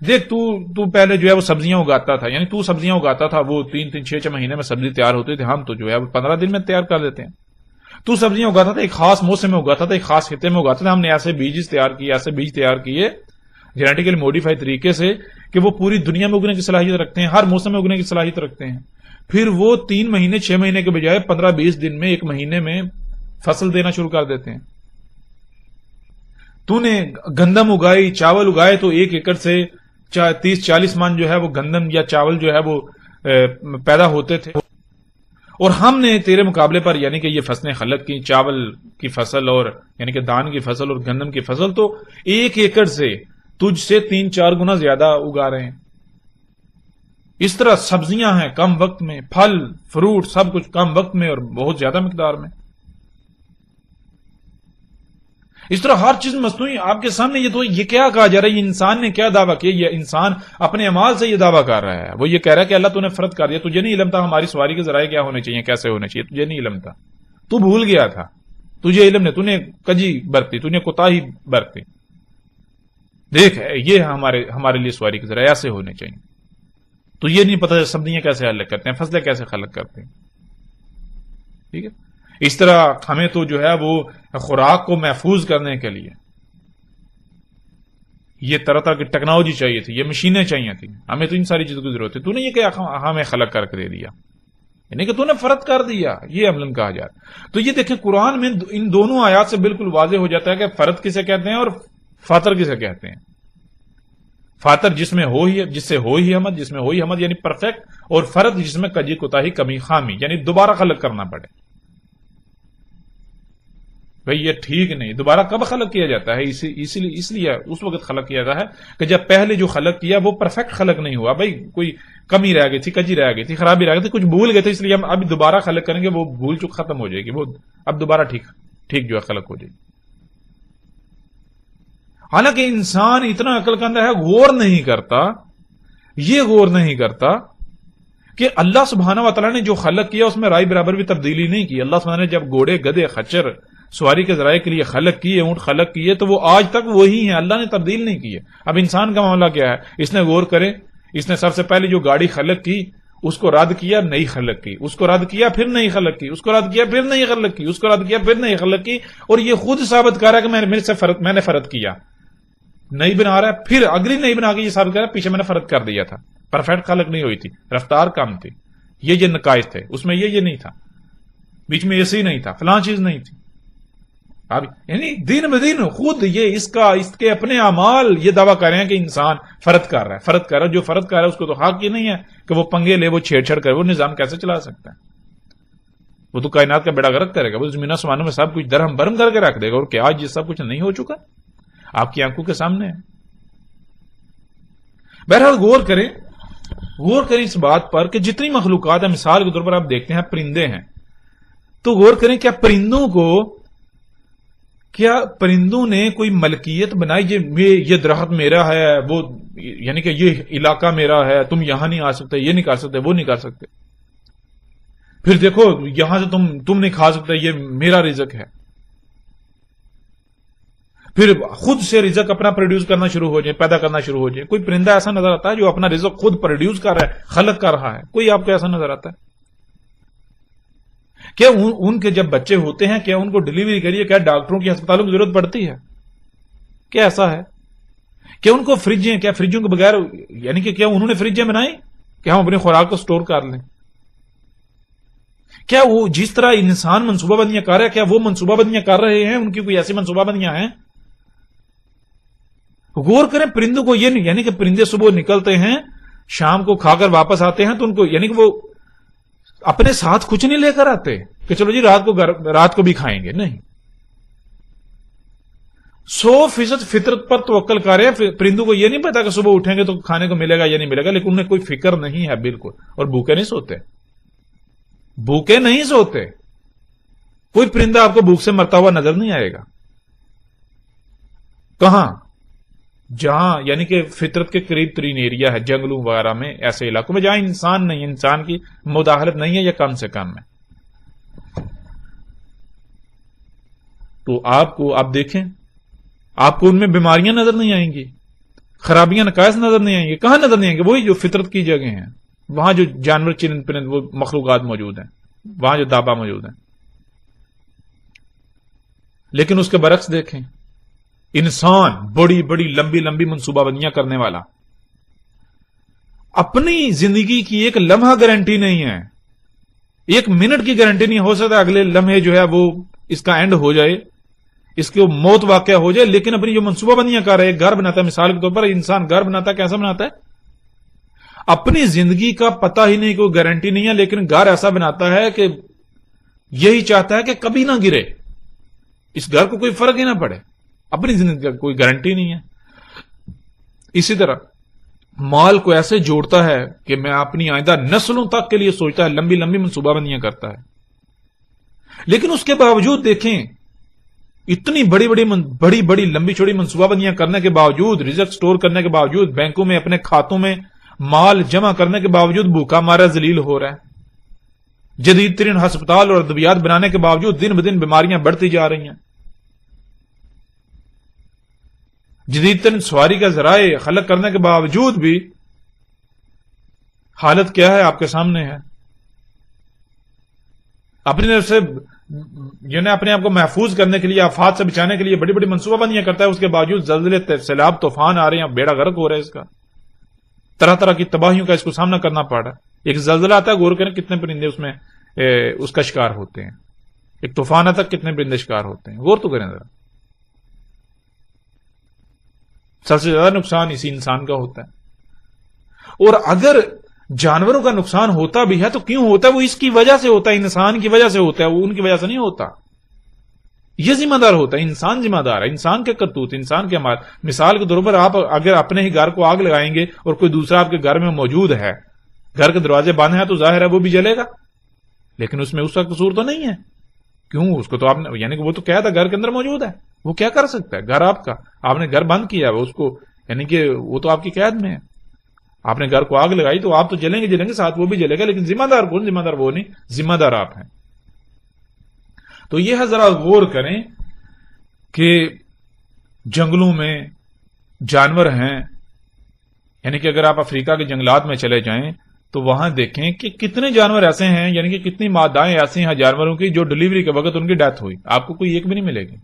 [SPEAKER 1] دیکھ تو پہلے جو ہے وہ سبزیاں اگاتا تھا, یعنی تو سبزیاں اگاتا تھا, وہ 3-6 مہینے میں سبزی تیار ہوتی تھی, ہم تو جو ہے وہ 15 دن میں تیار کر دیتے ہیں. تو سبزیاں اگاتا تھا, ایک خاص موسم میں اگاتا تھا, ایک خاص خطے میں اگاتا تھا. ہم نے ایسے بیج تیار کیے جینیٹیکلی موڈیفائی طریقے سے کہ وہ پوری دنیا میں اگنے کی صلاحیت رکھتے ہیں, ہر موسم میں اگنے کی صلاحیت رکھتے ہیں. پھر وہ 3 مہینے 6 مہینے کے بجائے 15-20 دن میں 1 مہینے میں فصل دینا شروع کر دیتے ہیں. تو نے گندم اگائی, چاول اگائے, تو 1 ایکڑ سے 30-40 من جو ہے وہ گندم یا چاول جو ہے وہ پیدا ہوتے تھے. اور ہم نے تیرے مقابلے پر یعنی کہ یہ فصلیں خلق کی, چاول کی فصل اور یعنی کہ دان کی فصل اور گندم کی فصل, تو 1 ایکڑ سے تجھ سے 3-4 گنا زیادہ اگا رہے ہیں. اس طرح سبزیاں ہیں کم وقت میں، پھل فروٹ سب کچھ کم وقت میں اور بہت زیادہ مقدار میں. اس طرح ہر چیز مصنوعی آپ کے سامنے. یہ کیا کہا جا رہا ہے؟ یہ انسان نے کیا دعویٰ کیا؟ یہ انسان اپنے اعمال سے یہ دعویٰ کر رہا ہے. وہ یہ کہہ رہا ہے کہ اللہ تو نے فرض کر دیا، تجھے نہیں علم تھا ہماری سواری کے ذرائع کیا ہونے چاہیے، کیسے ہونے چاہیے، تجھے نہیں علم تھا، تو بھول گیا تھا، تجھے علم نہیں، تو نے کجی برتی، تو نے کوتاہی برتی. دیکھ یہ ہمارے لیے سواری کے ذرائع ایسے ہونے چاہیے. تو یہ نہیں پتا سبزیاں کیسے حل کرتے ہیں، فصلیں کیسے خلق کرتے ہیں. ٹھیک ہے. اس طرح ہمیں تو جو ہے وہ خوراک کو محفوظ کرنے کے لیے یہ طرح طرح کی ٹیکنالوجی چاہیے تھی، یہ مشینیں چاہیے تھیں، ہمیں تو ان ساری چیزوں کی ضرورت ہے. تو نے یہ کہ ہمیں خلق کر کے دے دیا، یعنی کہ تو نے فرض کر دیا، یہ عملاً کہا جاتا. تو یہ دیکھیں قرآن میں ان دونوں آیات سے بالکل واضح ہو جاتا ہے کہ فرض کسے کہتے ہیں اور فاطر کسے کہتے ہیں. فاطر جس میں ہو ہی، جس سے ہو ہی حمد، جس میں ہو ہی حمد یعنی پرفیکٹ، اور فرد جس میں کجی کوتاہی کمی خامی یعنی دوبارہ خلق کرنا پڑے. بھئی یہ ٹھیک نہیں. دوبارہ کب خلق کیا جاتا ہے؟ اس لیے اس وقت خلق کیا جاتا ہے کہ جب پہلے جو خلق کیا وہ پرفیکٹ خلق نہیں ہوا. بھئی کوئی کمی رہ گئی تھی، کجی رہ گئی تھی، خرابی رہ گئی تھی، کچھ بھول گئے تھے، اس لیے ہم ابھی دوبارہ خلق کریں گے، وہ بھول چک ختم ہو جائے گی، وہ اب دوبارہ ٹھیک جو ہے خلق ہو جائے گی. حالانکہ انسان اتنا عقل کا اندر ہے، غور نہیں کرتا کہ اللہ سبحانہ و تعالیٰ نے جو خلق کیا اس میں رائے برابر بھی تبدیلی نہیں کی. اللہ سبحانہ نے جب گھوڑے گدھے خچر سواری کے ذرائع کے لیے خلق کیے، اونٹ خلق کیے، تو وہ آج تک وہی ہیں، اللہ نے تبدیل نہیں کیے. اب انسان کا معاملہ کیا ہے؟ اس نے غور کرے، اس نے سب سے پہلے جو گاڑی خلق کی اس کو رد کیا، نئی خلق کی، اس کو رد کیا پھر نئی خلق کی، اس کو رد کیا پھر نئی خلق کی، اس کو رد کیا پھر نئی خلق کی، اور یہ خود ثابت کر رہا ہے کہ میں نے فرد کیا. نئی بنا رہا ہے، پھر اگلی نئی بنا کے یہ ثابت کر رہا ہے پیچھے میں نے فرد کر دیا تھا. پرفیکٹ خلق نہیں ہوئی تھی، رفتار کم تھی، یہ نقائص تھے، اس میں یہ نہیں تھا، بیچ میں ایسے ہی نہیں تھا، فلاں چیز نہیں تھی. اب یعنی دین بدین خود یہ اس کے اپنے اعمال یہ دعویٰ کر رہے ہیں کہ انسان فرد کر رہا ہے. جو فرد کر رہا ہے اس کو تو حق ہی نہیں ہے کہ وہ پنگے لے، وہ چھیڑ چھڑ کرے، وہ نظام کیسے چلا سکتا ہے؟ وہ تو کائنات کا بیڑا غرق کرے گا، وہ زمین آسمانوں میں سب کچھ درہم برہم کر کے رکھ دے گا. اور کیا آج یہ سب کچھ نہیں ہو چکا آپ کی آنکھوں کے سامنے ہے؟ بہرحال غور کریں اس بات پر کہ جتنی مخلوقات ہیں، مثال کے طور پر آپ دیکھتے ہیں پرندے ہیں، تو غور کریں کیا پرندوں نے کوئی ملکیت بنائی؟ یہ درخت میرا ہے، وہ یعنی کہ یہ علاقہ میرا ہے، تم یہاں نہیں آ سکتے، یہ نہیں کر سکتے، وہ نہیں کر سکتے. پھر دیکھو یہاں سے تم نہیں کھا سکتے، یہ میرا رزق ہے. پھر خود سے رزق اپنا پروڈیوس کرنا شروع ہو جائے، پیدا کرنا شروع ہو جائے. کوئی پرندہ ایسا نظر آتا ہے جو اپنا رزق خود پروڈیوس کر رہا ہے، خلق کر رہا ہے؟ کوئی آپ کو ایسا نظر آتا ہے؟ کیا ان کے جب بچے ہوتے ہیں کیا ان کو ڈلیوری کریے، کیا ڈاکٹروں کی ہسپتالوں کی ضرورت پڑتی ہے؟ کیا ایسا ہے؟ کیا ان کو فریجیں، کیا فریجوں کے بغیر یعنی کہ کیا انہوں نے فریجیں بنائی کہ ہم اپنی خوراک کو سٹور کر لیں؟ کیا وہ جس طرح انسان منصوبہ بندیاں کر رہے ہیں کیا وہ منصوبہ بندیاں کر رہے ہیں؟ ان کی کوئی ایسی منصوبہ بندیاں ہیں؟ غور کریں پرندوں کو، یہ نہیں یعنی کہ پرندے صبح نکلتے ہیں، شام کو کھا کر واپس آتے ہیں، تو ان کو یعنی کہ وہ اپنے ساتھ کچھ نہیں لے کر آتے کہ چلو جی رات کو بھی کھائیں گے. نہیں، 100% فطرت پر توکل کر رہے ہیں. پرندوں کو یہ نہیں پتا کہ صبح اٹھیں گے تو کھانے کو ملے گا یا نہیں ملے گا، لیکن انہیں کوئی فکر نہیں ہے بالکل. اور بھوکے نہیں سوتے. کوئی پرندہ آپ کو بھوک سے مرتا ہوا نظر نہیں آئے گا. کہاں؟ جہاں یعنی کہ فطرت کے قریب ترین ایریا ہے، جنگلوں وغیرہ میں، ایسے علاقوں میں جہاں انسان نہیں ہے، انسان کی مداخلت نہیں ہے یا کم سے کم ہے. تو آپ دیکھیں، آپ کو ان میں بیماریاں نظر نہیں آئیں گی، خرابیاں نقائص نظر نہیں آئیں گی. کہاں نظر نہیں آئیں گے؟ وہی جو فطرت کی جگہ ہیں، وہاں جو جانور چرند پرند وہ مخلوقات موجود ہیں، وہاں جو دابا موجود ہیں. لیکن اس کے برعکس دیکھیں، انسان بڑی بڑی لمبی لمبی منصوبہ بندیاں کرنے والا، اپنی زندگی کی ایک لمحہ گارنٹی نہیں ہے، ایک منٹ کی گارنٹی نہیں. ہو سکتا ہے اگلے لمحے جو ہے وہ اس کا اینڈ ہو جائے، اس کی موت واقع ہو جائے، لیکن اپنی جو منصوبہ بندیاں کر رہے ہیں، گھر بناتا ہے، مثال کے طور پر انسان گھر بناتا ہے، کیسا بناتا ہے؟ اپنی زندگی کا پتہ ہی نہیں، کوئی گارنٹی نہیں ہے، لیکن گھر ایسا بناتا ہے کہ یہی چاہتا ہے کہ کبھی نہ گرے، اس گھر کو کوئی فرق ہی نہ پڑے. اپنی زندگی کا کوئی گارنٹی نہیں ہے. اسی طرح مال کو ایسے جوڑتا ہے کہ میں اپنی آئندہ نسلوں تک کے لیے سوچتا ہے، لمبی لمبی منصوبہ بندیاں کرتا ہے. لیکن اس کے باوجود دیکھیں، اتنی بڑی بڑی لمبی چوڑی منصوبہ بندیاں کرنے کے باوجود، رزق سٹور کرنے کے باوجود، بینکوں میں اپنے کھاتوں میں مال جمع کرنے کے باوجود بھوکا مارا ذلیل ہو رہا ہے. جدید ترین ہسپتال اور ادویات بنانے کے باوجود دن بدن بیماریاں بڑھتی جا رہی ہیں. جدید ترین سواری کا ذرائع خلق کرنے کے باوجود بھی حالت کیا ہے آپ کے سامنے ہے. اپنی طرف سے یعنی اپنے آپ کو محفوظ کرنے کے لیے، آفات سے بچانے کے لیے بڑی بڑی منصوبہ بندیاں کرتا ہے، اس کے باوجود زلزلے، سیلاب، طوفان آ رہے ہیں، بیڑا غرق ہو رہا ہے، اس کا طرح طرح کی تباہیوں کا اس کو سامنا کرنا پڑ رہا ہے. ایک زلزلہ آتا ہے، غور کریں کتنے پرندے اس میں اس کا شکار ہوتے ہیں. ایک طوفان آتا ہے، کتنے پرندے شکار ہوتے ہیں، غور تو کریں ذرا. سب سے زیادہ نقصان اسی انسان کا ہوتا ہے. اور اگر جانوروں کا نقصان ہوتا بھی ہے تو کیوں ہوتا ہے؟ وہ اس کی وجہ سے ہوتا ہے، انسان کی وجہ سے ہوتا ہے، وہ ان کی وجہ سے نہیں ہوتا. یہ ذمہ دار ہوتا ہے، انسان ذمہ دار ہے، انسان کے کرتوت، انسان کے عمال. مثال کے طور پر آپ اگر اپنے ہی گھر کو آگ لگائیں گے اور کوئی دوسرا آپ کے گھر میں موجود ہے، گھر کے دروازے بند ہیں، تو ظاہر ہے وہ بھی جلے گا، لیکن اس میں اس کا قصور تو نہیں ہے. کیوں؟ اس کو تو آپ نے، یعنی کہ وہ تو کیا تھا، گھر کے اندر موجود ہے، وہ کیا کر سکتا ہے؟ گھر آپ کا، آپ نے گھر بند کیا ہے، اس کو یعنی کہ وہ تو آپ کی قید میں ہے. آپ نے گھر کو آگ لگائی تو آپ تو جلیں گے ساتھ وہ بھی جلے گا، لیکن ذمہ دار کون؟ ذمہ دار وہ نہیں، ذمہ دار آپ ہیں. تو یہ ہے، ذرا غور کریں کہ جنگلوں میں جانور ہیں، یعنی کہ اگر آپ افریقہ کے جنگلات میں چلے جائیں تو وہاں دیکھیں کہ کتنے جانور ایسے ہیں، یعنی کہ کتنی مادائیں ایسی ہیں جانوروں کی جو ڈلیوری کے وقت ان کی ڈیتھ ہوئی، آپ کو کوئی ایک بھی نہیں ملے گی.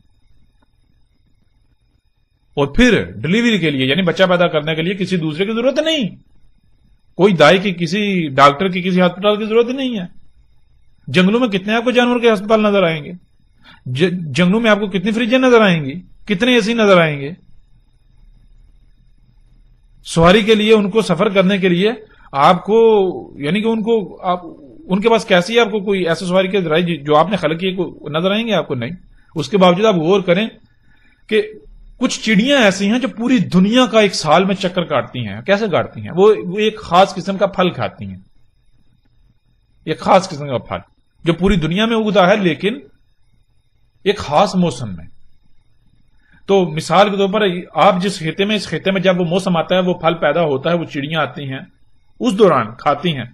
[SPEAKER 1] اور پھر ڈلیوری کے لیے، یعنی بچہ پیدا کرنے کے لیے کسی دوسرے کی ضرورت نہیں، کوئی دائی کی، کسی ڈاکٹر کی، کسی ہسپتال کی ضرورت نہیں ہے. جنگلوں میں کتنے آپ کو جانور کے ہسپتال نظر آئیں گے، جنگلوں میں آپ کو کتنی فریجیں نظر آئیں گی، کتنے اے سی نظر آئیں گے. سواری کے لیے، ان کو سفر کرنے کے لیے آپ کو، یعنی کہ ان کے پاس کیسی آپ کو کوئی ایسے سواری کے ذرائع جو آپ نے خلق کیے نظر آئیں گے آپ کو؟ نہیں. اس کے باوجود آپ غور کریں کہ کچھ چڑیاں ایسی ہیں جو پوری دنیا کا ایک سال میں چکر کاٹتی ہیں. کیسے کاٹتی ہیں؟ وہ ایک خاص قسم کا پھل کھاتی ہیں، ایک خاص قسم کا پھل جو پوری دنیا میں اگتا ہے لیکن ایک خاص موسم میں. تو مثال کے طور پر آپ جس خطے میں، اس خطے میں جب وہ موسم آتا ہے، وہ پھل پیدا ہوتا ہے، وہ چڑیاں آتی ہیں، اس دوران کھاتی ہیں،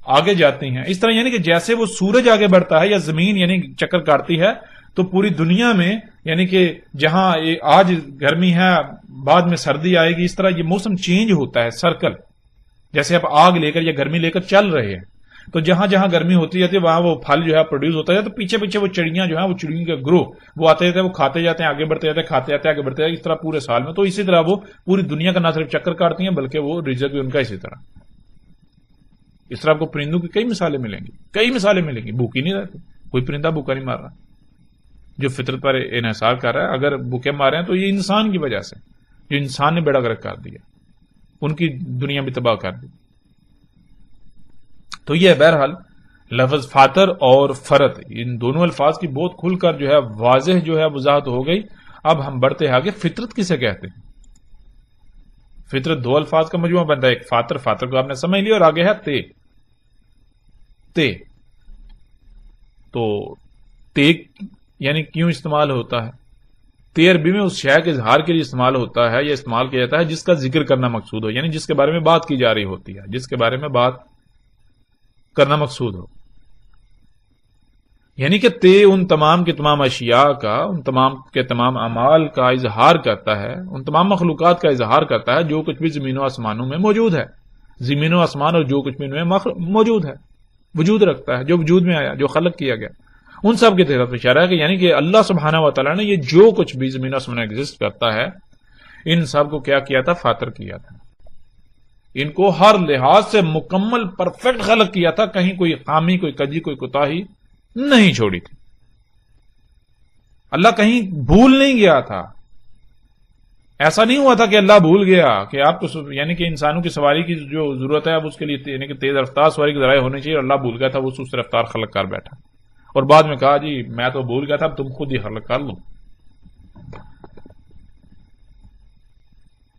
[SPEAKER 1] آگے جاتی ہیں. اس طرح یعنی کہ جیسے وہ سورج آگے بڑھتا ہے یا زمین یعنی چکر کاٹتی ہے، تو پوری دنیا میں یعنی کہ جہاں آج گرمی ہے، بعد میں سردی آئے گی، اس طرح یہ موسم چینج ہوتا ہے، سرکل. جیسے آپ آگ لے کر یا گرمی لے کر چل رہے ہیں، تو جہاں جہاں گرمی ہوتی جاتی ہے وہاں وہ پھل جو ہے پروڈیوس ہوتا ہے، تو پیچھے پیچھے وہ چڑیاں جو ہیں، وہ چڑیوں کا گروہ وہ آتے جاتے ہیں، وہ کھاتے جاتے ہیں، آگے بڑھتے جاتے ہیں، کھاتے جاتے ہیں، آگے بڑھتے جاتے ہیں، اس طرح پورے سال میں. تو اسی طرح وہ پوری دنیا کا نہ صرف چکر کاٹتی ہیں بلکہ وہ رزق بھی ان کا اسی طرح. اس طرح آپ کو پرندوں کی کئی مثالیں ملیں گی، کئی مثالیں ملیں گی. بھوکی نہیں رہتی، کوئی پرندہ بھوکا نہیں مار رہا جو فطرت پر انحصار کر رہا ہے. اگر بھوکے مارے ہیں تو یہ انسان کی وجہ سے، جو انسان نے بیڑا غرق کر دیا، ان کی دنیا بھی تباہ کر دی. تو یہ بہرحال لفظ فاتر اور فرت، ان دونوں الفاظ کی بہت کھل کر جو ہے واضح جو ہے وضاحت ہو گئی. اب ہم بڑھتے ہیں آگے. فطرت کسے کہتے ہیں؟ فطرت دو الفاظ کا مجموعہ بنتا ہے، ایک فاتر، فاتر کو آپ نے سمجھ لیا، اور آگے ہے تے. تو تے یعنی کیوں استعمال ہوتا ہے؟ تے عربی میں اس شے کے اظہار کے لیے استعمال ہوتا ہے یا استعمال کیا جاتا ہے جس کا ذکر کرنا مقصود ہو، یعنی جس کے بارے میں بات کی جا رہی ہوتی ہے، جس کے بارے میں بات کرنا مقصود ہو. یعنی کہ تے ان تمام کے تمام اشیاء کا، ان تمام کے تمام اعمال کا اظہار کرتا ہے، ان تمام مخلوقات کا اظہار کرتا ہے جو کچھ بھی زمین و آسمانوں میں موجود ہے. زمین و آسمان اور جو کچھ بھی ان میں موجود ہے، وجود رکھتا ہے، جو وجود میں آیا، جو خلق کیا گیا، ان سب کی طرف اشارہ ہے کہ یعنی کہ اللہ سبحانہ و تعالیٰ نے یہ جو کچھ بھی زمین و آسمان میں ایگزسٹ کرتا ہے، ان سب کو کیا کیا تھا؟ فاتر کیا تھا. ان کو ہر لحاظ سے مکمل پرفیکٹ خلق کیا تھا، کہیں کوئی خامی، کوئی کجی، کوئی کوتاہی نہیں چھوڑی تھی. اللہ کہیں بھول نہیں گیا تھا. ایسا نہیں ہوا تھا کہ اللہ بھول گیا کہ آپ کو یعنی کہ انسانوں کی سواری کی جو ضرورت ہے اب اس کے لیے یعنی کہ تیز رفتار سواری کی ذرائع ہونے چاہیے، اور اللہ بھول گیا تھا، وہ سست رفتار خلق کر بیٹھا، اور بعد میں کہا جی میں تو بھول گیا تھا، اب تم خود ہی خلق کر لو.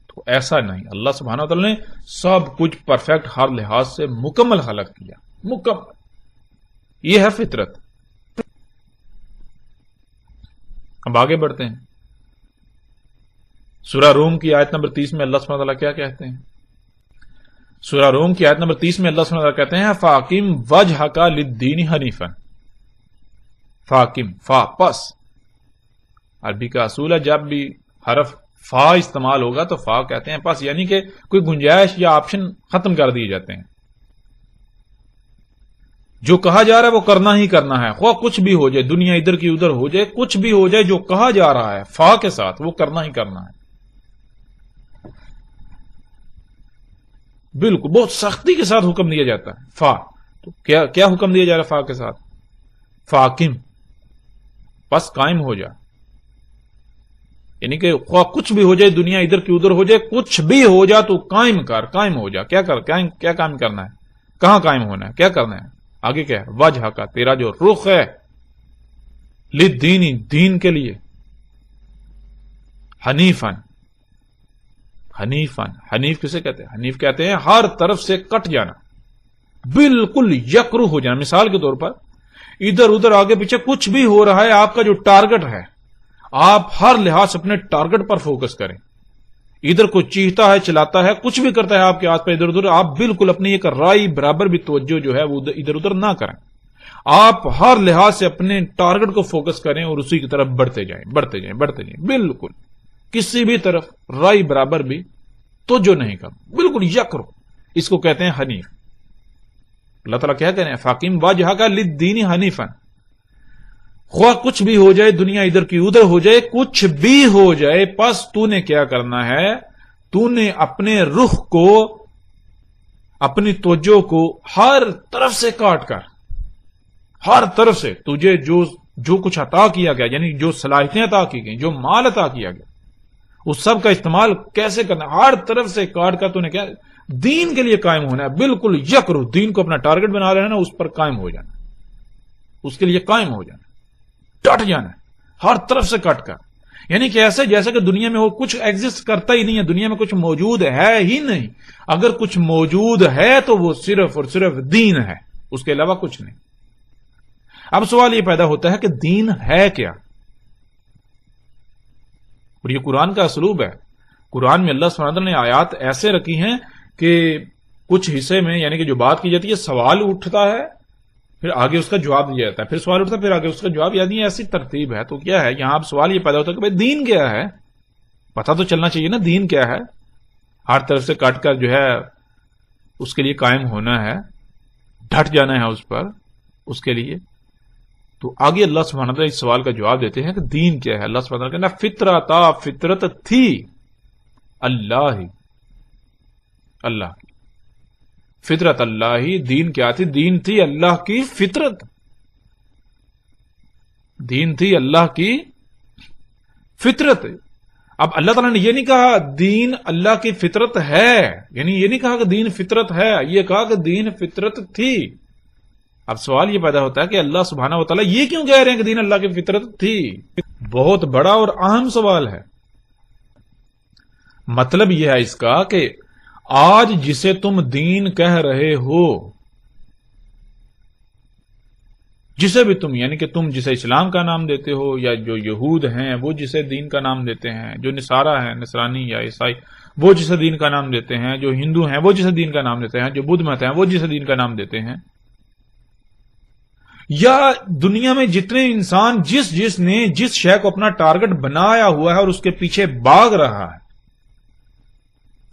[SPEAKER 1] تو ایسا نہیں، اللہ سبحانہ و تعالی نے سب کچھ پرفیکٹ ہر لحاظ سے مکمل خلق کیا، مکمل. یہ ہے فطرت. اب آگے بڑھتے ہیں. سورہ روم کی آیت نمبر 30 میں اللہ سبحانہ و تعالی کیا کہتے ہیں؟ سورہ روم کی آیت نمبر 30 میں اللہ سبحانہ و تعالی کہتے ہیں فاقم وجہک للدین حنیفا. فاقم، فا پس. عربی کا اصول ہے جب بھی حرف فا استعمال ہوگا تو فا کہتے ہیں پس، یعنی کہ کوئی گنجائش یا آپشن ختم کر دیے جاتے ہیں. جو کہا جا رہا ہے وہ کرنا ہی کرنا ہے، خواہ کچھ بھی ہو جائے، دنیا ادھر کی ادھر ہو جائے، کچھ بھی ہو جائے، جو کہا جا رہا ہے فا کے ساتھ وہ کرنا ہی کرنا ہے. بالکل بہت سختی کے ساتھ حکم دیا جاتا ہے. فا تو کیا حکم دیا جا رہا ہے فا کے ساتھ؟ فاقم، پس قائم ہو جا. یعنی کہ خواہ کچھ بھی ہو جائے، دنیا ادھر کی ادھر ہو جائے، کچھ بھی ہو جا تو قائم کر، قائم ہو جا. کیا قائم کرنا ہے؟ کہاں قائم ہونا ہے؟ کیا کرنا ہے؟ آگے کیا ہے؟ وجہ کا، تیرا جو رخ ہے، للدین، دین کے لیے، حنیفن. حنیفن، حنیف کسے کہتے ہیں؟ حنیف کہتے ہیں ہر طرف سے کٹ جانا، بالکل یکرو ہو جانا. مثال کے طور پر ادھر ادھر آگے پیچھے کچھ بھی ہو رہا ہے، آپ کا جو ٹارگٹ ہے، آپ ہر لحاظ سے اپنے ٹارگٹ پر فوکس کریں. ادھر کوئی چیختا ہے، چلاتا ہے، کچھ بھی کرتا ہے آپ کے آس پاس ادھر ادھر، آپ بالکل اپنی ایک رائی برابر بھی توجہ جو ہے وہ ادھر ادھر نہ کریں. آپ ہر لحاظ سے اپنے ٹارگٹ کو فوکس کریں اور اسی کی طرف بڑھتے جائیں، بڑھتے جائیں، بڑھتے جائیں. بالکل کسی بھی طرف رائی برابر بھی توجہ نہیں کرو، بالکل یکرو. اس کو کہتے ہیں حنیف. اللہ تعالیٰ کیا کہہ رہے ہیں؟ فاقم وجہک للدین حنیفا. خواہ کچھ بھی ہو جائے، دنیا ادھر کی ادھر ہو جائے، کچھ بھی ہو جائے، پس تو نے کیا کرنا ہے؟ تو نے اپنے رخ کو، اپنی توجہ کو ہر طرف سے کاٹ کر، ہر طرف سے تجھے جو کچھ عطا کیا گیا، یعنی جو صلاحیتیں عطا کی گئی، جو مال عطا کیا گیا، اس سب کا استعمال کیسے کرنا؟ ہر طرف سے کاٹ کر تو نے کیا؟ دین کے لیے قائم ہونا ہے. بالکل یکرو، دین کو اپنا ٹارگٹ بنا رہے ہیں نا، اس پر قائم ہو جانا، اس کے لیے قائم ہو جانا، ڈٹ جانا ہے ہر طرف سے کٹ کر. یعنی کہ ایسے جیسے کہ دنیا میں وہ کچھ ایگزسٹ کرتا ہی نہیں ہے، دنیا میں کچھ موجود ہے ہی نہیں. اگر کچھ موجود ہے تو وہ صرف اور صرف دین ہے، اس کے علاوہ کچھ نہیں. اب سوال یہ پیدا ہوتا ہے کہ دین ہے کیا؟ اور یہ قرآن کا اسلوب ہے. قرآن میں اللہ سبحانہ وتعالی نے آیات ایسے رکھی ہیں کہ کچھ حصے میں یعنی کہ جو بات کی جاتی ہے، سوال اٹھتا ہے، پھر آگے اس کا جواب دیا جاتا ہے، پھر سوال اٹھتا ہے، پھر آگے اس کا جواب. یعنی ایسی ترتیب ہے. تو کیا ہے یہاں اب سوال یہ پیدا ہوتا ہے کہ بھائی دین کیا ہے؟ پتہ تو چلنا چاہیے نا دین کیا ہے. ہر طرف سے کٹ کر جو ہے اس کے لیے قائم ہونا ہے، ڈٹ جانا ہے اس پر، اس کے لیے. تو آگے اللہ سبحانہ وتعالی اس سوال کا جواب دیتے ہیں کہ دین کیا ہے. اللہ سبحانہ وتعالی کہنا فطرتا، فطرت تھی اللہ ہی، اللہ کی فطرت. اللہ ہی، دین کیا تھی؟ دین تھی اللہ کی فطرت، دین تھی اللہ کی فطرت. اب اللہ تعالیٰ نے یہ نہیں کہا دین اللہ کی فطرت ہے، یعنی یہ نہیں کہا کہ دین فطرت ہے، یہ کہا کہ دین فطرت تھی. اب سوال یہ پیدا ہوتا ہے کہ اللہ سبحانہ و تعالیٰ یہ کیوں کہہ رہے ہیں کہ دین اللہ کی فطرت تھی؟ بہت بڑا اور اہم سوال ہے. مطلب یہ ہے اس کا کہ آج جسے تم دین کہہ رہے ہو، جسے بھی تم یعنی کہ تم جسے اسلام کا نام دیتے ہو، یا جو یہود ہیں وہ جسے دین کا نام دیتے ہیں، جو نصارہ ہیں، نصرانی یا عیسائی، وہ جسے دین کا نام دیتے ہیں، جو ہندو ہیں وہ جسے دین کا نام دیتے ہیں، جو بدھ مت ہیں وہ جسے دین کا نام دیتے ہیں، یا دنیا میں جتنے انسان جس نے جس شے کو اپنا ٹارگٹ بنایا ہوا ہے اور اس کے پیچھے بھاگ رہا ہے،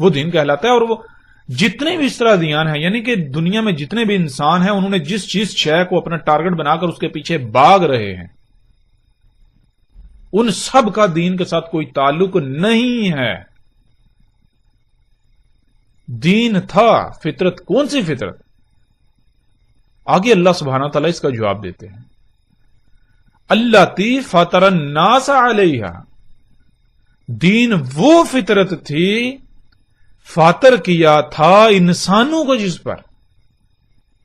[SPEAKER 1] وہ دین کہلاتا ہے. اور وہ جتنے بھی اس طرح دیان ہیں، یعنی کہ دنیا میں جتنے بھی انسان ہیں، انہوں نے جس شے کو اپنا ٹارگٹ بنا کر اس کے پیچھے بھاگ رہے ہیں، ان سب کا دین کے ساتھ کوئی تعلق نہیں ہے. دین تھا فطرت. کون سی فطرت؟ آگے اللہ سبحانہ تعالیٰ اس کا جواب دیتے ہیں. التی فطر الناس علیہا، دین وہ فطرت تھی، فاطر کیا تھا انسانوں کو جس پر.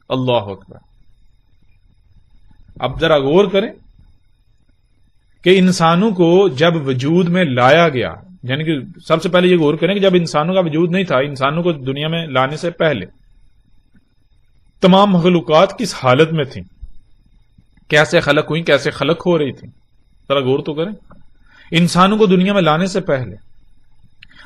[SPEAKER 1] اللہ اکبر. اب ذرا غور کریں کہ انسانوں کو جب وجود میں لایا گیا، یعنی کہ سب سے پہلے یہ غور کریں کہ جب انسانوں کا وجود نہیں تھا، انسانوں کو دنیا میں لانے سے پہلے تمام مخلوقات کس حالت میں تھیں، کیسے خلق ہوئی، کیسے خلق ہو رہی تھی، ذرا غور تو کریں۔ انسانوں کو دنیا میں لانے سے پہلے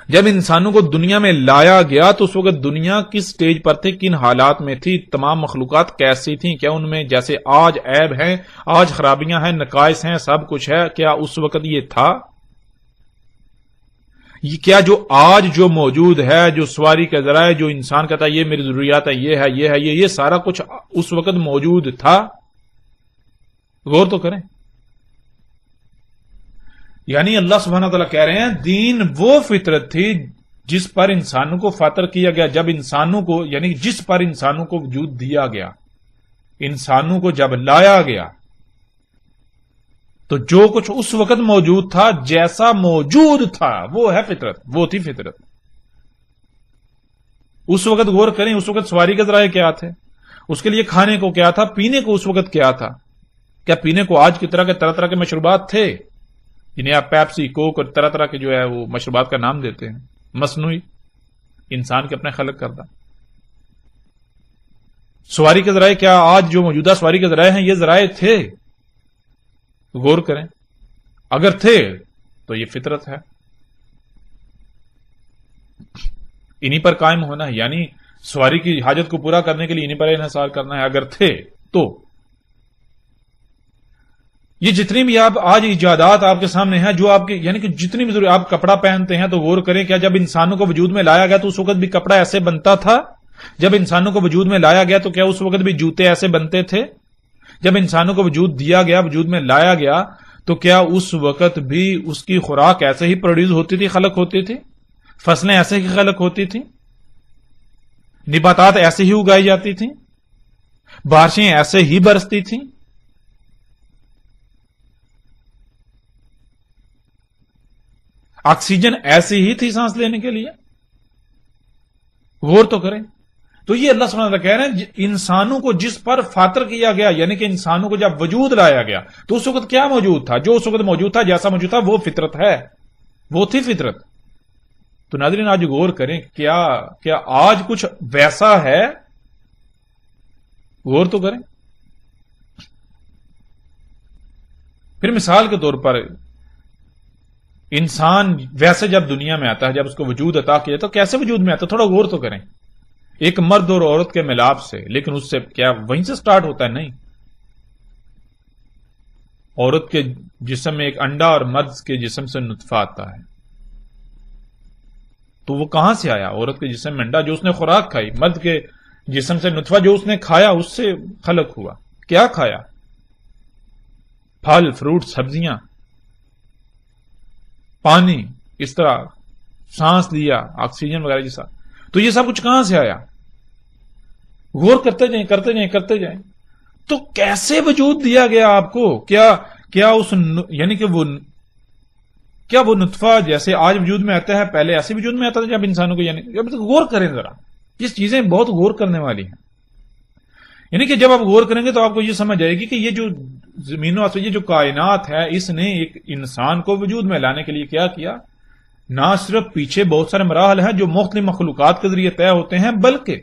[SPEAKER 1] جب انسانوں کو دنیا میں لایا گیا تو اس وقت دنیا کس سٹیج پر تھی، کن حالات میں تھی، تمام مخلوقات کیسی تھیں، کیا ان میں جیسے آج عیب ہیں، آج خرابیاں ہیں، نقائص ہیں، سب کچھ ہے، کیا اس وقت یہ تھا؟ کیا جو آج جو موجود ہے، جو سواری کا ذرائع، جو انسان کہتا ہے یہ میری ضروریات ہے، یہ ہے، یہ ہے، یہ سارا کچھ اس وقت موجود تھا؟ غور تو کریں۔ یعنی اللہ سبحانہ وتعالیٰ کہہ رہے ہیں دین وہ فطرت تھی جس پر انسانوں کو فاطر کیا گیا، جب انسانوں کو یعنی جس پر انسانوں کو وجود دیا گیا، انسانوں کو جب لایا گیا تو جو کچھ اس وقت موجود تھا، جیسا موجود تھا وہ ہے فطرت، وہ تھی فطرت۔ اس وقت غور کریں، اس وقت سواری کے ذرائع کیا تھے، اس کے لیے کھانے کو کیا تھا، پینے کو اس وقت کیا تھا؟ کیا پینے کو آج کی طرح کے مشروبات تھے جنہیں آپ پیپسی، کوک اور طرح طرح کے جو ہے وہ مشروبات کا نام دیتے ہیں، مصنوعی، انسان کے اپنے خلق کردہ؟ سواری کے ذرائع کیا آج جو موجودہ سواری کے ذرائع ہیں یہ ذرائع تھے؟ غور کریں، اگر تھے تو یہ فطرت ہے، انہی پر قائم ہونا ہے، یعنی سواری کی حاجت کو پورا کرنے کے لیے انہی پر انحصار کرنا ہے اگر تھے تو۔ یہ جتنی بھی آپ آج ایجادات آپ کے سامنے ہیں، جو آپ کے یعنی کہ جتنی بھی آپ کپڑا پہنتے ہیں تو غور کریں، کیا جب انسانوں کو وجود میں لایا گیا تو اس وقت بھی کپڑا ایسے بنتا تھا؟ جب انسانوں کو وجود میں لایا گیا تو کیا اس وقت بھی جوتے ایسے بنتے تھے؟ جب انسانوں کو وجود دیا گیا، وجود میں لایا گیا تو کیا اس وقت بھی اس کی خوراک ایسے ہی پروڈیوس ہوتی تھی، خلق ہوتی تھی؟ فصلیں ایسے ہی خلق ہوتی تھیں؟ نباتات ایسے ہی اگائی جاتی تھیں؟ بارشیں ایسے ہی برستی تھیں؟ آکسیجن ایسی ہی تھی سانس لینے کے لیے؟ غور تو کریں۔ تو یہ اللہ سبحانہ وتعالیٰ کہہ رہے ہیں انسانوں کو جس پر فاطر کیا گیا، یعنی کہ انسانوں کو جب وجود لایا گیا تو اس وقت کیا موجود تھا؟ جو اس وقت موجود تھا، جیسا موجود تھا وہ فطرت ہے، وہ تھی فطرت۔ تو ناظرین آج غور کریں، کیا آج کچھ ویسا ہے؟ غور تو کریں۔ پھر مثال کے طور پر انسان ویسے جب دنیا میں آتا ہے، جب اس کو وجود عطا کیا تو کیسے وجود میں آتا ہے؟ تھوڑا غور تو کریں۔ ایک مرد اور عورت کے ملاپ سے، لیکن اس سے کیا وہیں سے سٹارٹ ہوتا ہے؟ نہیں، عورت کے جسم میں ایک انڈا اور مرد کے جسم سے نطفہ آتا ہے، تو وہ کہاں سے آیا؟ عورت کے جسم میں انڈا جو اس نے خوراک کھائی، مرد کے جسم سے نطفہ جو اس نے کھایا اس سے خلق ہوا۔ کیا کھایا؟ پھل، فروٹ، سبزیاں، پانی، اس طرح سانس لیا، آکسیجن وغیرہ جیسا۔ تو یہ سب کچھ کہاں سے آیا؟ غور کرتے جائیں، کرتے جائیں، کرتے جائیں۔ تو کیسے وجود دیا گیا آپ کو؟ کیا اس یعنی کہ کیا وہ نطفہ جیسے آج وجود میں آتا ہے پہلے ایسے وجود میں آتا تھا جب انسانوں کو؟ یعنی غور کریں ذرا، یہ چیزیں بہت غور کرنے والی ہیں۔ یعنی کہ جب آپ غور کریں گے تو آپ کو یہ سمجھ آئے گی کہ یہ جو زمین و آسمان، یہ جو کائنات ہے، اس نے ایک انسان کو وجود میں لانے کے لیے کیا کیا؟ نہ صرف پیچھے بہت سارے مراحل ہیں جو مختلف مخلوقات کے ذریعے طے ہوتے ہیں، بلکہ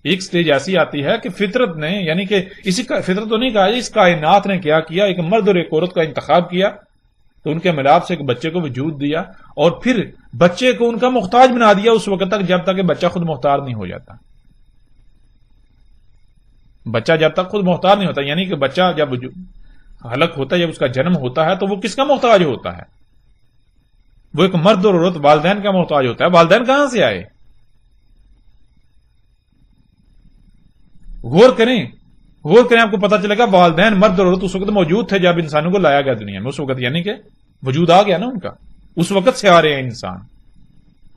[SPEAKER 1] ایک سٹیج ایسی آتی ہے کہ فطرت نے، یعنی کہ اسی کا فطرت تو نہیں کہا، اس کائنات نے کیا کیا؟ ایک مرد اور ایک عورت کا انتخاب کیا، تو ان کے ملاپ سے ایک بچے کو وجود دیا، اور پھر بچے کو ان کا محتاج بنا دیا اس وقت تک جب تک کہ بچہ خود محتاج نہیں ہو جاتا۔ بچہ جب تک خود محتاج نہیں ہوتا، یعنی کہ بچہ جب خلق ہوتا ہے، جب اس کا جنم ہوتا ہے تو وہ کس کا محتاج ہوتا ہے؟ وہ ایک مرد اور عورت والدین کا محتاج ہوتا ہے۔ والدین کہاں سے آئے؟ غور کریں، آپ کو پتا چلے گا والدین مرد اور عورت اس وقت موجود تھے جب انسانوں کو لایا گیا دنیا میں، اس وقت یعنی کہ وجود آ گیا نا ان کا، اس وقت سے آ رہے ہیں انسان،